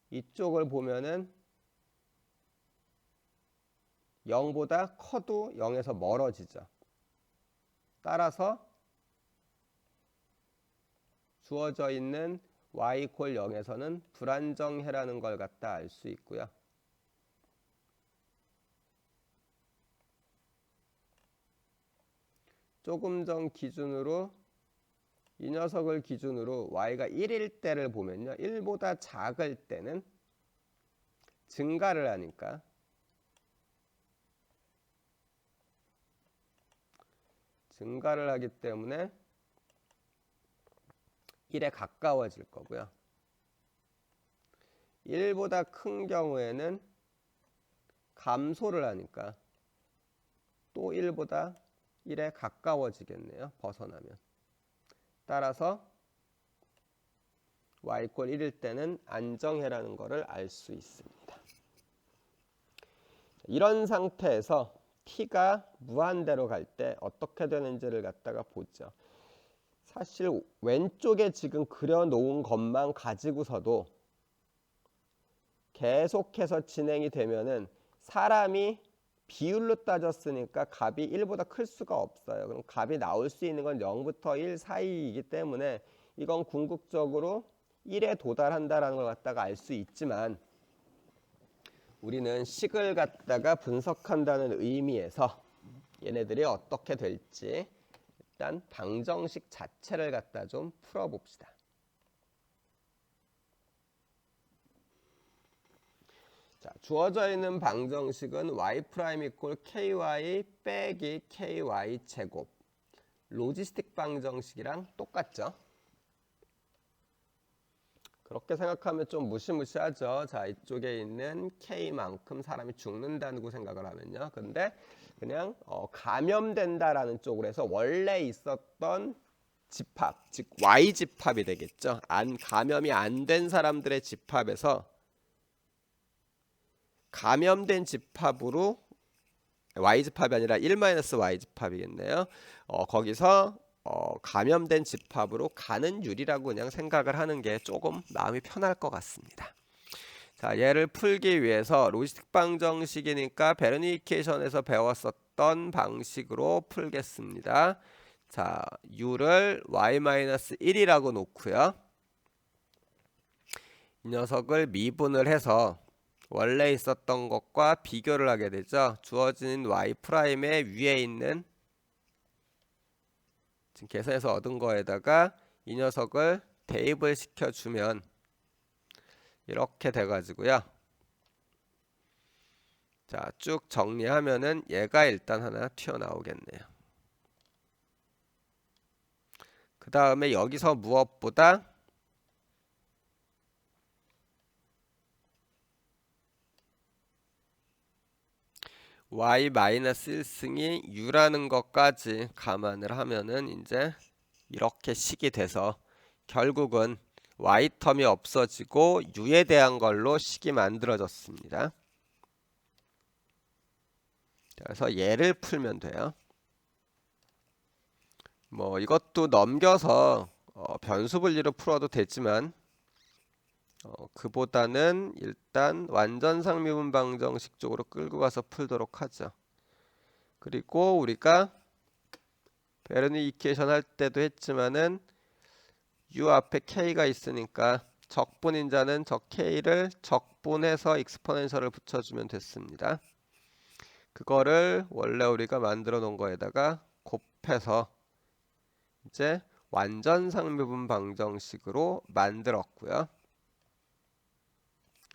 이쪽을 보면은 0보다 커도 0에서 멀어지죠. 따라서 주어져 있는 y = 0에서는 불안정해라는 걸 갖다 알 수 있고요. 조금 전 기준으로 이 녀석을 기준으로 y가 1일 때를 보면요. 1보다 작을 때는 증가를 하니까 증가를 하기 때문에 1에 가까워질 거고요. 1보다 큰 경우에는 감소를 하니까 또 1보다 1에 가까워지겠네요. 벗어나면. 따라서 y = 1일 때는 안정해라는 것을 알 수 있습니다. 이런 상태에서 t가 무한대로 갈 때 어떻게 되는지를 갖다가 보죠. 사실 왼쪽에 지금 그려놓은 것만 가지고서도 계속해서 진행이 되면은 사람이 비율로 따졌으니까 값이 1보다 클 수가 없어요. 그럼 값이 나올 수 있는 건 0부터 1 사이이기 때문에 이건 궁극적으로 1에 도달한다라는 걸 갖다가 알 수 있지만, 우리는 식을 갖다가 분석한다는 의미에서 얘네들이 어떻게 될지 일단 방정식 자체를 갖다 좀 풀어봅시다. 자, 주어져 있는 방정식은 y' = ky 빼기 ky 제곱. 로지스틱 방정식이랑 똑같죠. 그렇게 생각하면 좀 무시무시하죠. 자, 이쪽에 있는 K만큼 사람이 죽는다고 생각을 하면요. 근데 그냥 감염된다라는 쪽으로 해서 원래 있었던 집합, 즉 Y 집합이 되겠죠. 감염이 안 된 사람들의 집합에서 감염된 집합으로 Y 집합이 아니라 1-Y 집합이겠네요. 거기서 감염된 집합으로 가는 율이라고 그냥 생각을 하는 게 조금 마음이 편할 것 같습니다. 자, 얘를 풀기 위해서 로지스틱 방정식이니까 베르니케이션에서 배웠었던 방식으로 풀겠습니다. 자, u를 y-1이라고 놓고요. 이 녀석을 미분을 해서 원래 있었던 것과 비교를 하게 되죠. 주어진 y'의 위에 있는 지금 계산해서 얻은 거에다가 이 녀석을 대입을 시켜주면 이렇게 돼가지고요. 자, 쭉 정리하면은 얘가 일단 하나 튀어나오겠네요. 그 다음에 여기서 무엇보다 y-1승이 u라는 것까지 감안을 하면은 이제 이렇게 식이 돼서 결국은 y 텀이 없어지고 u에 대한 걸로 식이 만들어졌습니다. 그래서 얘를 풀면 돼요. 뭐 이것도 넘겨서 변수 분리로 풀어도 되지만 그보다는 일단 완전상미분 방정식 쪽으로 끌고 가서 풀도록 하죠. 그리고 우리가 베르니 이퀘이션 할 때도 했지만은 u 앞에 k가 있으니까 적분인자는 저 k를 적분해서 익스포넨셜을 붙여주면 됐습니다. 그거를 원래 우리가 만들어 놓은 거에다가 곱해서 이제 완전상미분 방정식으로 만들었고요.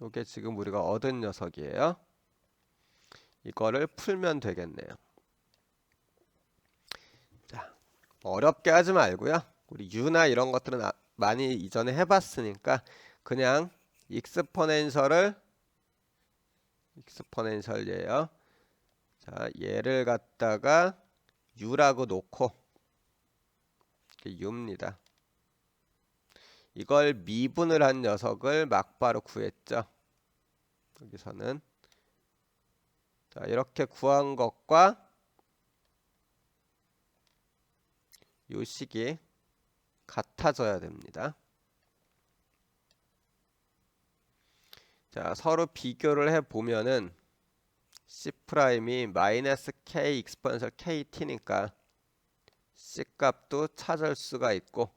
이게 지금 우리가 얻은 녀석이에요. 이거를 풀면 되겠네요. 자, 어렵게 하지 말고요. 우리 u나 이런 것들은 많이 이전에 해봤으니까 그냥 익스포넨셜예요. 자, 얘를 갖다가 u라고 놓고 u입니다. 이걸 미분을 한 녀석을 막바로 구했죠. 여기서는 자, 이렇게 구한 것과 요 식이 같아져야 됩니다. 자, 서로 비교를 해 보면은 C'이 마이너스 K 익스포넨셜 KT니까 C 값도 찾을 수가 있고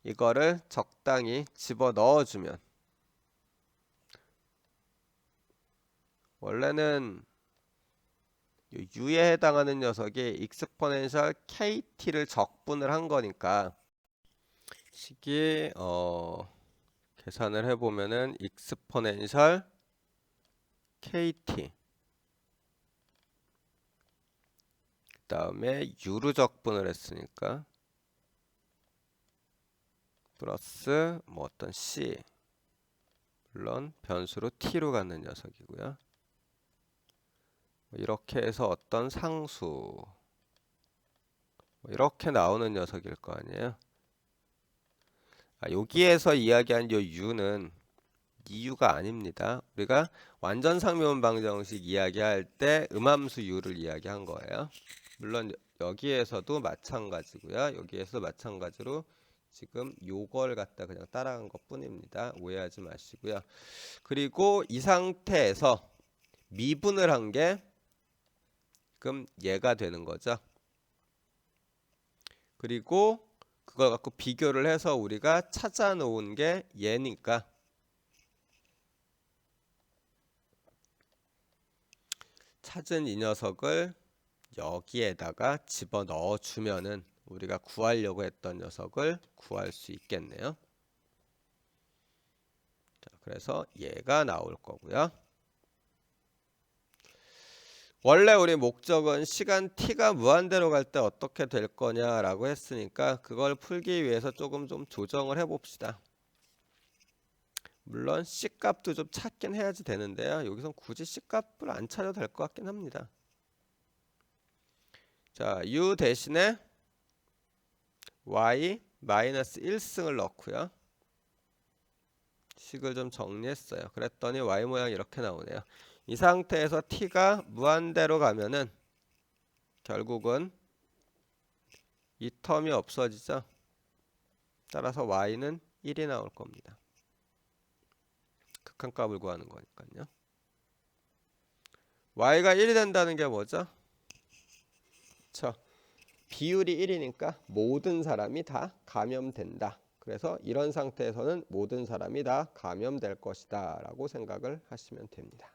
이거를 적당히 집어 넣어주면 원래는 u에 해당하는 녀석이 익스포넨셜 KT를 적분을 한 거니까 식이 계산을 해보면은 익스포넨셜 KT 그 다음에 u로 적분을 했으니까 플러스 뭐 어떤 C 물론 변수로 t로 갖는 녀석이고요. 이렇게 해서 어떤 상수 이렇게 나오는 녀석일 거 아니에요. 여기에서 이야기한 요 u는 이유가 아닙니다. 우리가 완전상미분 방정식 이야기할 때 음함수 u를 이야기한 거예요. 물론 여기에서도 마찬가지고요. 여기에서 마찬가지로 지금 요걸 갖다 그냥 따라간 것 뿐입니다. 오해하지 마시고요. 그리고 이 상태에서 미분을 한 게 지금 얘가 되는 거죠. 그리고 그걸 갖고 비교를 해서 우리가 찾아 놓은 게 얘니까 찾은 이 녀석을 여기에다가 집어 넣어 주면은 우리가 구하려고 했던 녀석을 구할 수 있겠네요. 자, 그래서 얘가 나올 거고요. 원래 우리 목적은 시간 t가 무한대로 갈 때 어떻게 될 거냐라고 했으니까 그걸 풀기 위해서 조금 좀 조정을 해봅시다. 물론 C값도 좀 찾긴 해야지 되는데요. 여기선 굳이 C값을 안 찾아도 될 것 같긴 합니다. 자, U 대신에 Y 마이너스 1승을 넣고요. 식을 좀 정리했어요. 그랬더니 Y 모양이 이렇게 나오네요. 이 상태에서 t가 무한대로 가면은 결국은 이 텀이 없어지죠. 따라서 y는 1이 나올 겁니다. 극한값을 구하는 거니까요. y가 1이 된다는 게 뭐죠? 그렇죠. 비율이 1이니까 모든 사람이 다 감염된다. 그래서 이런 상태에서는 모든 사람이 다 감염될 것이다 라고 생각을 하시면 됩니다.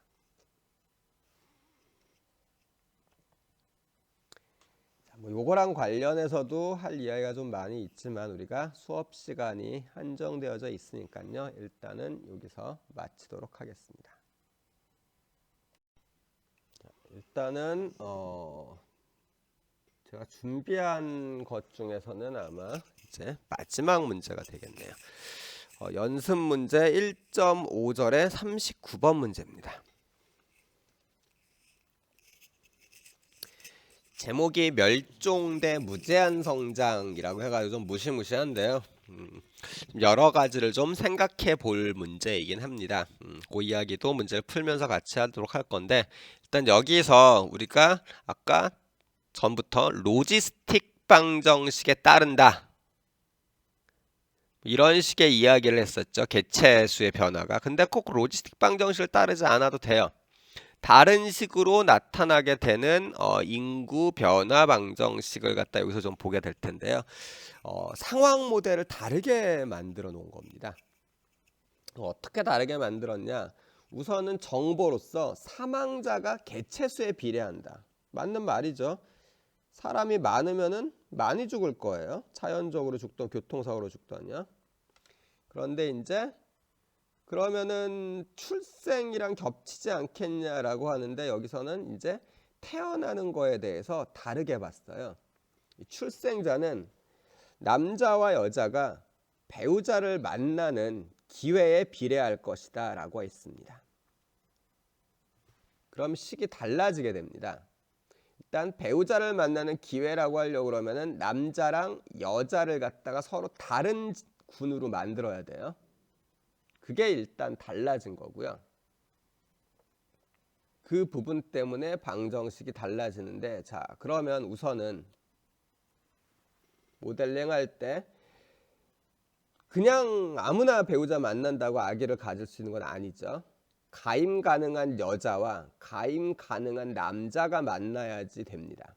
뭐 요거랑 관련해서도 할 이야기가 좀 많이 있지만 우리가 수업 시간이 한정되어져 있으니까요. 일단은 여기서 마치도록 하겠습니다. 일단은 제가 준비한 것 중에서는 아마 이제 마지막 문제가 되겠네요. 연습 문제 1.5절의 39번 문제입니다. 제목이 멸종대 무제한 성장이라고 해가지고 좀 무시무시한데요. 여러 가지를 좀 생각해 볼 문제이긴 합니다. 그 이야기도 문제를 풀면서 같이 하도록 할 건데 일단 여기서 우리가 아까 전부터 로지스틱 방정식에 따른다 이런 식의 이야기를 했었죠. 개체수의 변화가. 근데 꼭 로지스틱 방정식을 따르지 않아도 돼요. 다른 식으로 나타나게 되는 인구 변화 방정식을 갖다 여기서 좀 보게 될 텐데요. 상황 모델을 다르게 만들어 놓은 겁니다. 어떻게 다르게 만들었냐? 우선은 정보로서 사망자가 개체수에 비례한다. 맞는 말이죠. 사람이 많으면은 많이 죽을 거예요. 자연적으로 죽던 교통사고로 죽던요. 그런데 이제 그러면은 출생이랑 겹치지 않겠냐라고 하는데 여기서는 이제 태어나는 거에 대해서 다르게 봤어요. 출생자는 남자와 여자가 배우자를 만나는 기회에 비례할 것이다 라고 했습니다. 그럼 식이 달라지게 됩니다. 일단 배우자를 만나는 기회라고 하려고 그러면은 남자랑 여자를 갖다가 서로 다른 군으로 만들어야 돼요. 그게 일단 달라진 거고요. 그 부분 때문에 방정식이 달라지는데, 자, 그러면 우선은 모델링 할 때 그냥 아무나 배우자 만난다고 아기를 가질 수 있는 건 아니죠. 가임 가능한 여자와 가임 가능한 남자가 만나야지 됩니다.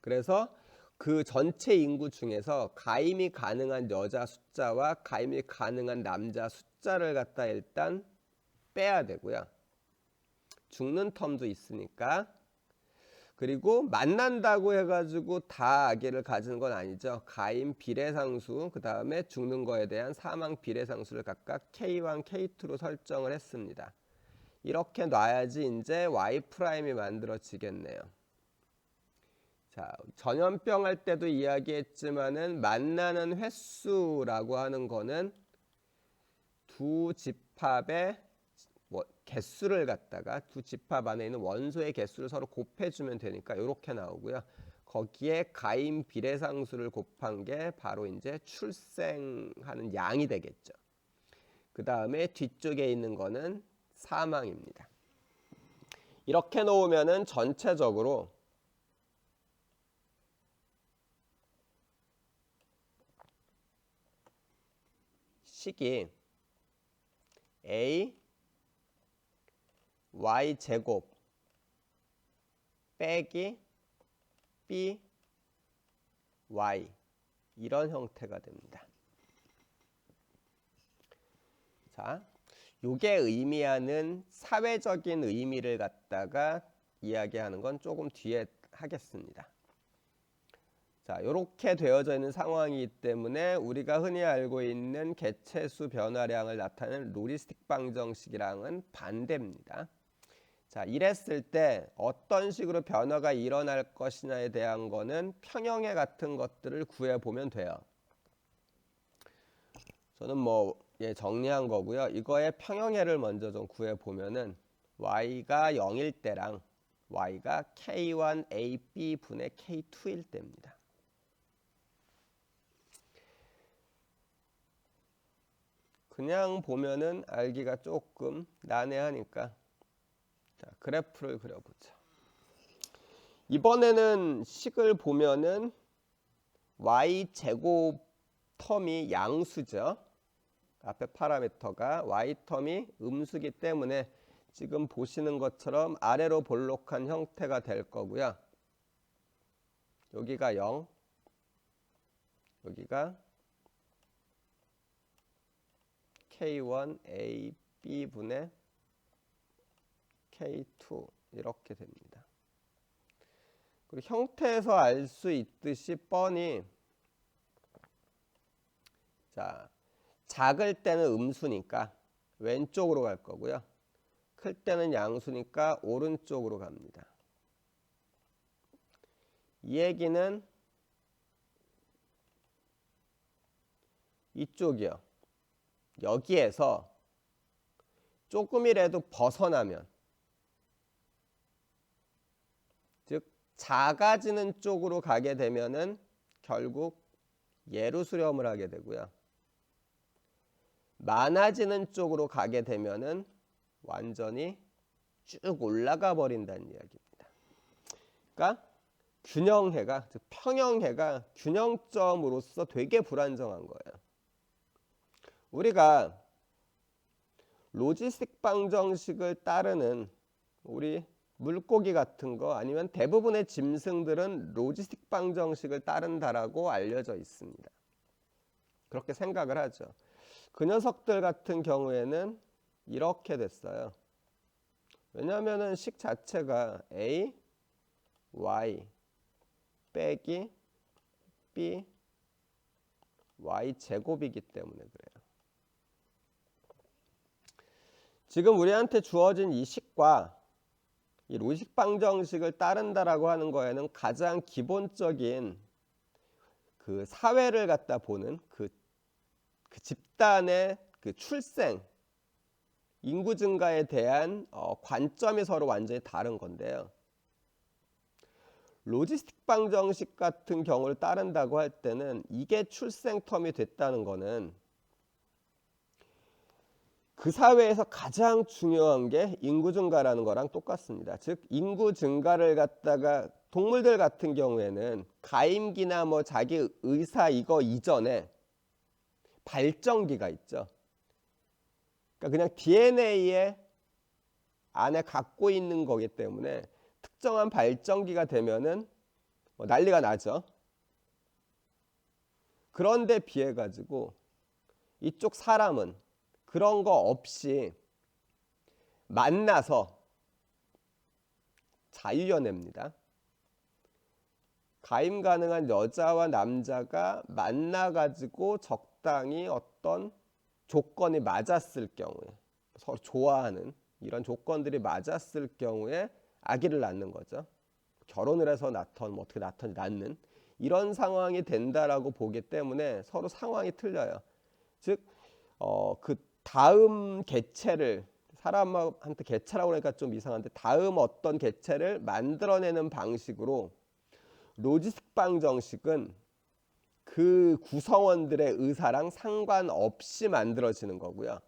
그래서 그 전체 인구 중에서 가임이 가능한 여자 숫자와 가임이 가능한 남자 숫자를 갖다 일단 빼야 되고요. 죽는 텀도 있으니까. 그리고 만난다고 해가지고 다 아기를 가지는 건 아니죠. 가임 비례상수, 그 다음에 죽는 거에 대한 사망 비례상수를 각각 K1, K2로 설정을 했습니다. 이렇게 놔야지 이제 Y' 만들어지겠네요. 자, 전염병 할 때도 이야기했지만은 만나는 횟수라고 하는 거는 두 집합의 개수를 갖다가 두 집합 안에 있는 원소의 개수를 서로 곱해주면 되니까 이렇게 나오고요. 거기에 가임 비례상수를 곱한 게 바로 이제 출생하는 양이 되겠죠. 그 다음에 뒤쪽에 있는 거는 사망입니다. 이렇게 놓으면은 전체적으로 식이 A y 제곱 빼기 b y 이런 형태가 됩니다. 자, 요게 의미하는 사회적인 의미를 갖다가 이야기하는 건 조금 뒤에 하겠습니다. 자, 이렇게 되어져 있는 상황이기 때문에 우리가 흔히 알고 있는 개체수 변화량을 나타내는 로리스틱 방정식이랑은 반대입니다. 자, 이랬을 때 어떤 식으로 변화가 일어날 것이냐에 대한 거는 평형의 같은 것들을 구해보면 돼요. 저는 정리한 거고요. 이거의 평형애를 먼저 좀 구해보면은 y가 0일 때랑 y가 k1ab 분의 k2일 때입니다. 그냥 보면은 알기가 조금 난해하니까 자, 그래프를 그려보자. 이번에는 식을 보면은 y제곱 텀이 양수죠. 앞에 파라미터가 y텀이 음수기 때문에 지금 보시는 것처럼 아래로 볼록한 형태가 될 거고요. 여기가 0, 여기가 K1AB 분의 K2 이렇게 됩니다. 그리고 형태에서 알 수 있듯이 뻔히 자, 작을 때는 음수니까 왼쪽으로 갈 거고요. 클 때는 양수니까 오른쪽으로 갑니다. 이 얘기는 이쪽이요. 여기에서 조금이라도 벗어나면 즉 작아지는 쪽으로 가게 되면은 결국 예로 수렴을 하게 되고요. 많아지는 쪽으로 가게 되면은 완전히 쭉 올라가 버린다는 이야기입니다. 그러니까 균형해가, 즉 평형해가 균형점으로서 되게 불안정한 거예요. 우리가 로지스틱 방정식을 따르는 우리 물고기 같은 거 아니면 대부분의 짐승들은 로지스틱 방정식을 따른다라고 알려져 있습니다. 그렇게 생각을 하죠. 그 녀석들 같은 경우에는 이렇게 됐어요. 왜냐하면 식 자체가 a, y 빼기 b, y 제곱이기 때문에 그래요. 지금 우리한테 주어진 이 식과 이 로지스틱 방정식을 따른다라고 하는 거에는 가장 기본적인 그 사회를 갖다 보는 그 집단의 그 출생, 인구 증가에 대한 관점이 서로 완전히 다른 건데요. 로지스틱 방정식 같은 경우를 따른다고 할 때는 이게 출생 텀이 됐다는 거는 그 사회에서 가장 중요한 게 인구 증가라는 거랑 똑같습니다. 즉 인구 증가를 갖다가 동물들 같은 경우에는 가임기나 뭐 자기 의사 이거 이전에 발정기가 있죠. 그러니까 그냥 DNA에 안에 갖고 있는 거기 때문에 특정한 발정기가 되면은 난리가 나죠. 그런데 비해 가지고 이쪽 사람은 그런 거 없이 만나서 자유연애입니다. 가임 가능한 여자와 남자가 만나가지고 적당히 어떤 조건이 맞았을 경우에 서로 좋아하는 이런 조건들이 맞았을 경우에 아기를 낳는 거죠. 결혼을 해서 낳던 뭐 어떻게 낳던 낳는 이런 상황이 된다라고 보기 때문에 서로 상황이 틀려요. 즉 그 다음 개체를 사람한테 개체라고 하니까 좀 이상한데 다음 어떤 개체를 만들어내는 방식으로 로지스틱 방정식은 그 구성원들의 의사랑 상관없이 만들어지는 거고요.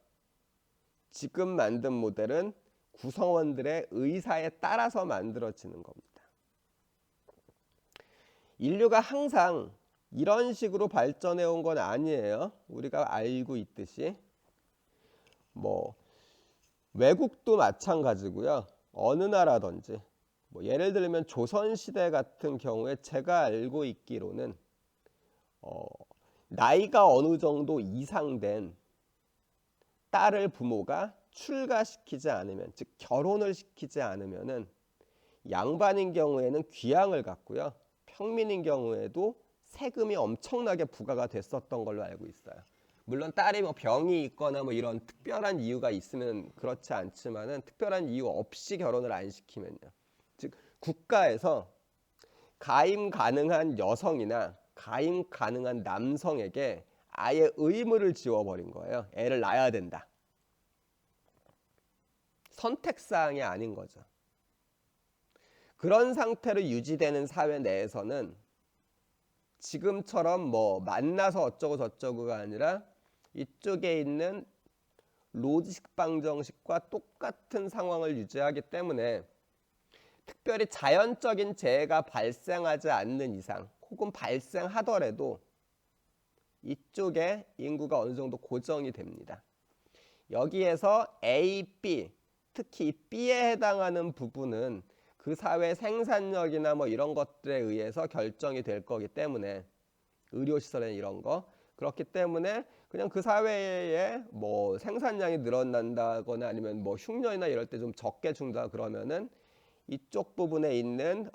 지금 만든 모델은 구성원들의 의사에 따라서 만들어지는 겁니다. 인류가 항상 이런 식으로 발전해 온 건 아니에요. 우리가 알고 있듯이 뭐 외국도 마찬가지고요. 어느 나라든지 뭐 예를 들면 조선시대 같은 경우에 제가 알고 있기로는 나이가 어느 정도 이상 된 딸을 부모가 출가시키지 않으면, 즉 결혼을 시키지 않으면은 양반인 경우에는 귀양을 갖고요. 평민인 경우에도 세금이 엄청나게 부과가 됐었던 걸로 알고 있어요. 물론 딸이 뭐 병이 있거나 뭐 이런 특별한 이유가 있으면 그렇지 않지만은 특별한 이유 없이 결혼을 안 시키면요. 즉 국가에서 가임 가능한 여성이나 가임 가능한 남성에게 아예 의무를 지워버린 거예요. 애를 낳아야 된다. 선택사항이 아닌 거죠. 그런 상태로 유지되는 사회 내에서는 지금처럼 뭐 만나서 어쩌고 저쩌고가 아니라 이쪽에 있는 로지스틱 방정식과 똑같은 상황을 유지하기 때문에 특별히 자연적인 재해가 발생하지 않는 이상 혹은 발생하더라도 이쪽에 인구가 어느 정도 고정이 됩니다. 여기에서 A, B, 특히 B에 해당하는 부분은 그 사회 생산력이나 뭐 이런 것들에 의해서 결정이 될 거기 때문에 의료시설이나 이런 거 그렇기 때문에 그냥 그 사회에 뭐 생산량이 늘어난다거나 아니면 뭐 흉년이나 이럴 때 좀 적게 준다 그러면은 이쪽 부분에 있는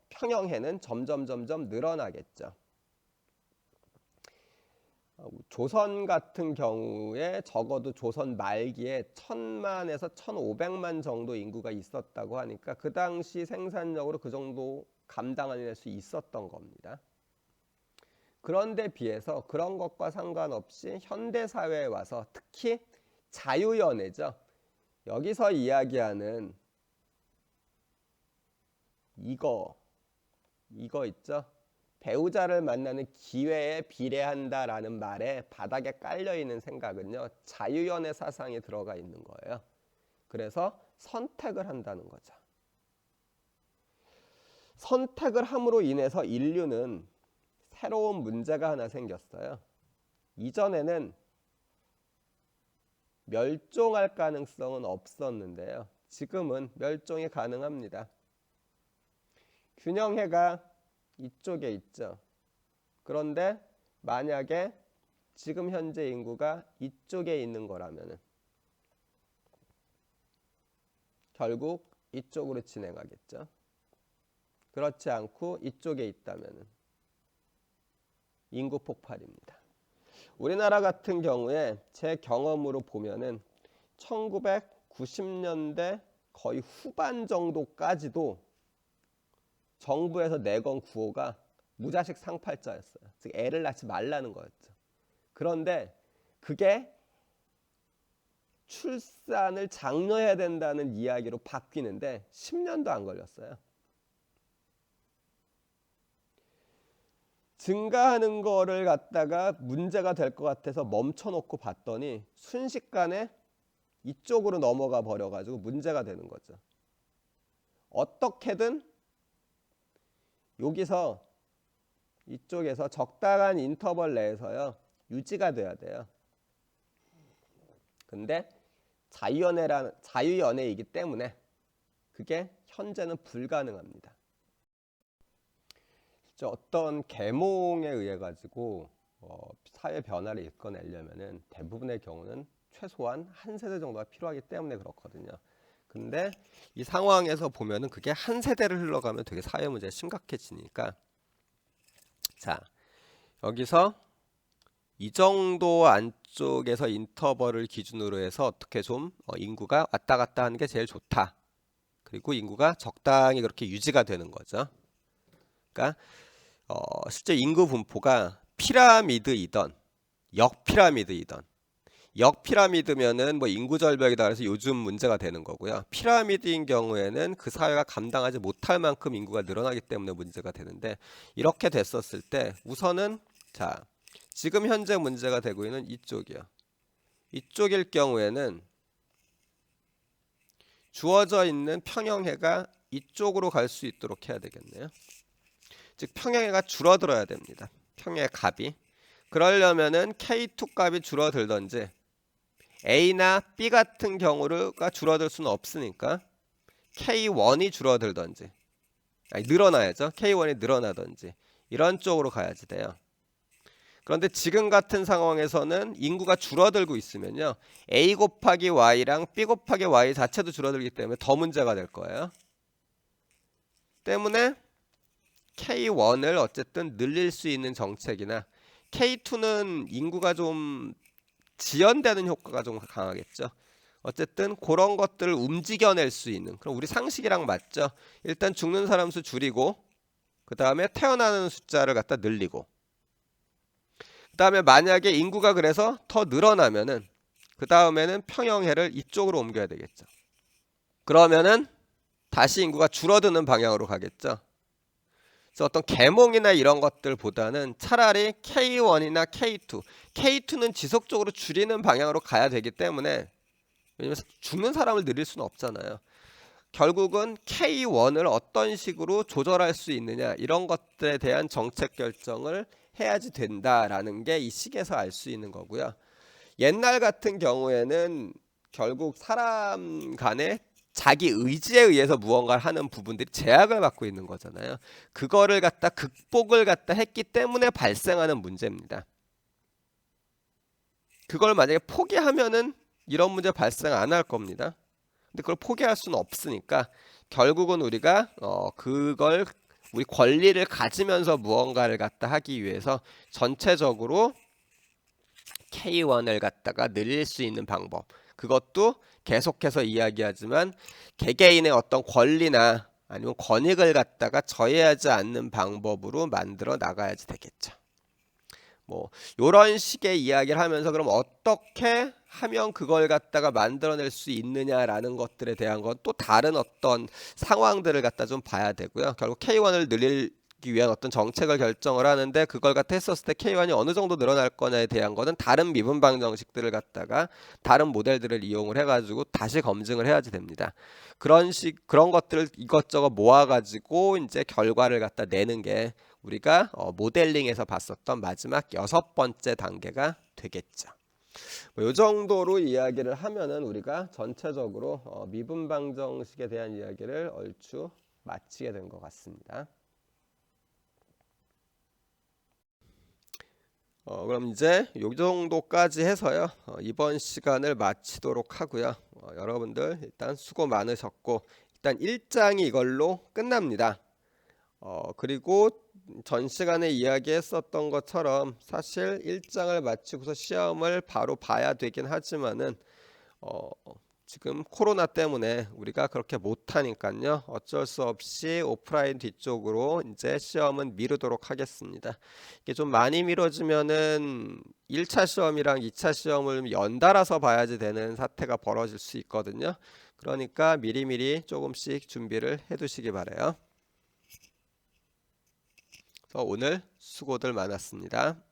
평형해는 점점 늘어나겠죠. 조선 같은 경우에 적어도 조선 말기에 1000만에서 1500만 정도 인구가 있었다고 하니까 그 당시 생산력으로 그 정도 감당해낼 수 있었던 겁니다. 그런데 비해서 그런 것과 상관없이 현대사회에 와서 특히 자유연애죠. 여기서 이야기하는 이거 있죠. 배우자를 만나는 기회에 비례한다라는 말에 바닥에 깔려있는 생각은요. 자유연애 사상이 들어가 있는 거예요. 그래서 선택을 한다는 거죠. 선택을 함으로 인해서 인류는 새로운 문제가 하나 생겼어요. 이전에는 멸종할 가능성은 없었는데요. 지금은 멸종이 가능합니다. 균형해가 이쪽에 있죠. 그런데 만약에 지금 현재 인구가 이쪽에 있는 거라면 결국 이쪽으로 진행하겠죠. 그렇지 않고 이쪽에 있다면 인구 폭발입니다. 우리나라 같은 경우에 제 경험으로 보면은 1990년대 거의 후반 정도까지도 정부에서 내건 구호가 무자식 상팔자였어요. 즉 애를 낳지 말라는 거였죠. 그런데 그게 출산을 장려해야 된다는 이야기로 바뀌는데 10년도 안 걸렸어요. 증가하는 거를 갖다가 문제가 될 것 같아서 멈춰놓고 봤더니 순식간에 이쪽으로 넘어가 버려가지고 문제가 되는 거죠. 어떻게든 여기서 이쪽에서 적당한 인터벌 내에서요 유지가 돼야 돼요. 근데 자유연애이기 때문에 그게 현재는 불가능합니다. 어떤 계몽에 의해 가지고 사회 변화를 이끌어내려면은 대부분의 경우는 최소한 한 세대 정도가 필요하기 때문에 그렇거든요. 근데 이 상황에서 보면은 그게 한 세대를 흘러가면 되게 사회 문제가 심각해지니까 자 여기서 이 정도 안쪽에서 인터벌을 기준으로 해서 어떻게 좀 인구가 왔다 갔다 하는 게 제일 좋다. 그리고 인구가 적당히 그렇게 유지가 되는 거죠. 그러니까 실제 인구 분포가 피라미드이던 역피라미드면은 뭐 인구 절벽이다 그래서 요즘 문제가 되는 거고요. 피라미드인 경우에는 그 사회가 감당하지 못할 만큼 인구가 늘어나기 때문에 문제가 되는데 이렇게 됐었을 때 우선은 자 지금 현재 문제가 되고 있는 이쪽이요. 이쪽일 경우에는 주어져 있는 평형해가 이쪽으로 갈 수 있도록 해야 되겠네요. 즉 평형해가 줄어들어야 됩니다. 평형의 값이. 그러려면은 K2 값이 줄어들든지 A나 B 같은 경우가 줄어들 수는 없으니까 K1이 줄어들든지 늘어나야죠. K1이 늘어나든지 이런 쪽으로 가야지 돼요. 그런데 지금 같은 상황에서는 인구가 줄어들고 있으면요. A 곱하기 Y랑 B 곱하기 Y 자체도 줄어들기 때문에 더 문제가 될 거예요. 때문에 K1을 어쨌든 늘릴 수 있는 정책이나 K2는 인구가 좀 지연되는 효과가 좀 강하겠죠. 어쨌든 그런 것들을 움직여낼 수 있는 그럼 우리 상식이랑 맞죠. 일단 죽는 사람 수 줄이고 그 다음에 태어나는 숫자를 갖다 늘리고 그 다음에 만약에 인구가 그래서 더 늘어나면은 그 다음에는 평형해를 이쪽으로 옮겨야 되겠죠. 그러면은 다시 인구가 줄어드는 방향으로 가겠죠. 그래서 어떤 계몽이나 이런 것들보다는 차라리 K1이나 K2는 지속적으로 줄이는 방향으로 가야 되기 때문에 왜냐면 죽는 사람을 늘릴 수는 없잖아요. 결국은 K1을 어떤 식으로 조절할 수 있느냐 이런 것들에 대한 정책 결정을 해야지 된다라는 게 이 식에서 알 수 있는 거고요. 옛날 같은 경우에는 결국 사람 간의 자기 의지에 의해서 무언가를 하는 부분들이 제약을 받고 있는 거잖아요. 그거를 갖다 극복을 갖다 했기 때문에 발생하는 문제입니다. 그걸 만약에 포기하면은 이런 문제 발생 안 할 겁니다. 근데 그걸 포기할 수는 없으니까 결국은 우리가 그걸 우리 권리를 가지면서 무언가를 갖다 하기 위해서 전체적으로 K1을 갖다가 늘릴 수 있는 방법 그것도 계속해서 이야기하지만 개개인의 어떤 권리나 아니면 권익을 갖다가 저해하지 않는 방법으로 만들어 나가야지 되겠죠. 뭐 이런 식의 이야기를 하면서 그럼 어떻게 하면 그걸 갖다가 만들어낼 수 있느냐라는 것들에 대한 건 또 다른 어떤 상황들을 갖다 좀 봐야 되고요. 결국 K1을 늘리기 만들기 위한 어떤 정책을 결정을 하는데 그걸 갖다 했었을 때 K1이 어느 정도 늘어날 거냐에 대한 거는 다른 미분 방정식들을 갖다가 다른 모델들을 이용을 해가지고 다시 검증을 해야지 됩니다. 그런 것들을 이것저것 모아가지고 이제 결과를 갖다 내는 게 우리가 모델링에서 봤었던 마지막 6번째 단계가 되겠죠. 이 정도로 이야기를 하면은 우리가 전체적으로 미분 방정식에 대한 이야기를 얼추 마치게 된 것 같습니다. 그럼 이제 이 정도까지 해서요. 이번 시간을 마치도록 하고요. 여러분들 일단 수고 많으셨고 일단 1장이 이걸로 끝납니다. 그리고 전 시간에 이야기했었던 것처럼 사실 1장을 마치고서 시험을 바로 봐야 되긴 하지만은 지금 코로나 때문에 우리가 그렇게 못하니까요. 어쩔 수 없이 오프라인 뒤쪽으로 이제 시험은 미루도록 하겠습니다. 이게 좀 많이 미뤄지면은 1차 시험이랑 2차 시험을 연달아서 봐야지 되는 사태가 벌어질 수 있거든요. 그러니까 미리미리 조금씩 준비를 해 두시기 바라요. 오늘 수고들 많았습니다.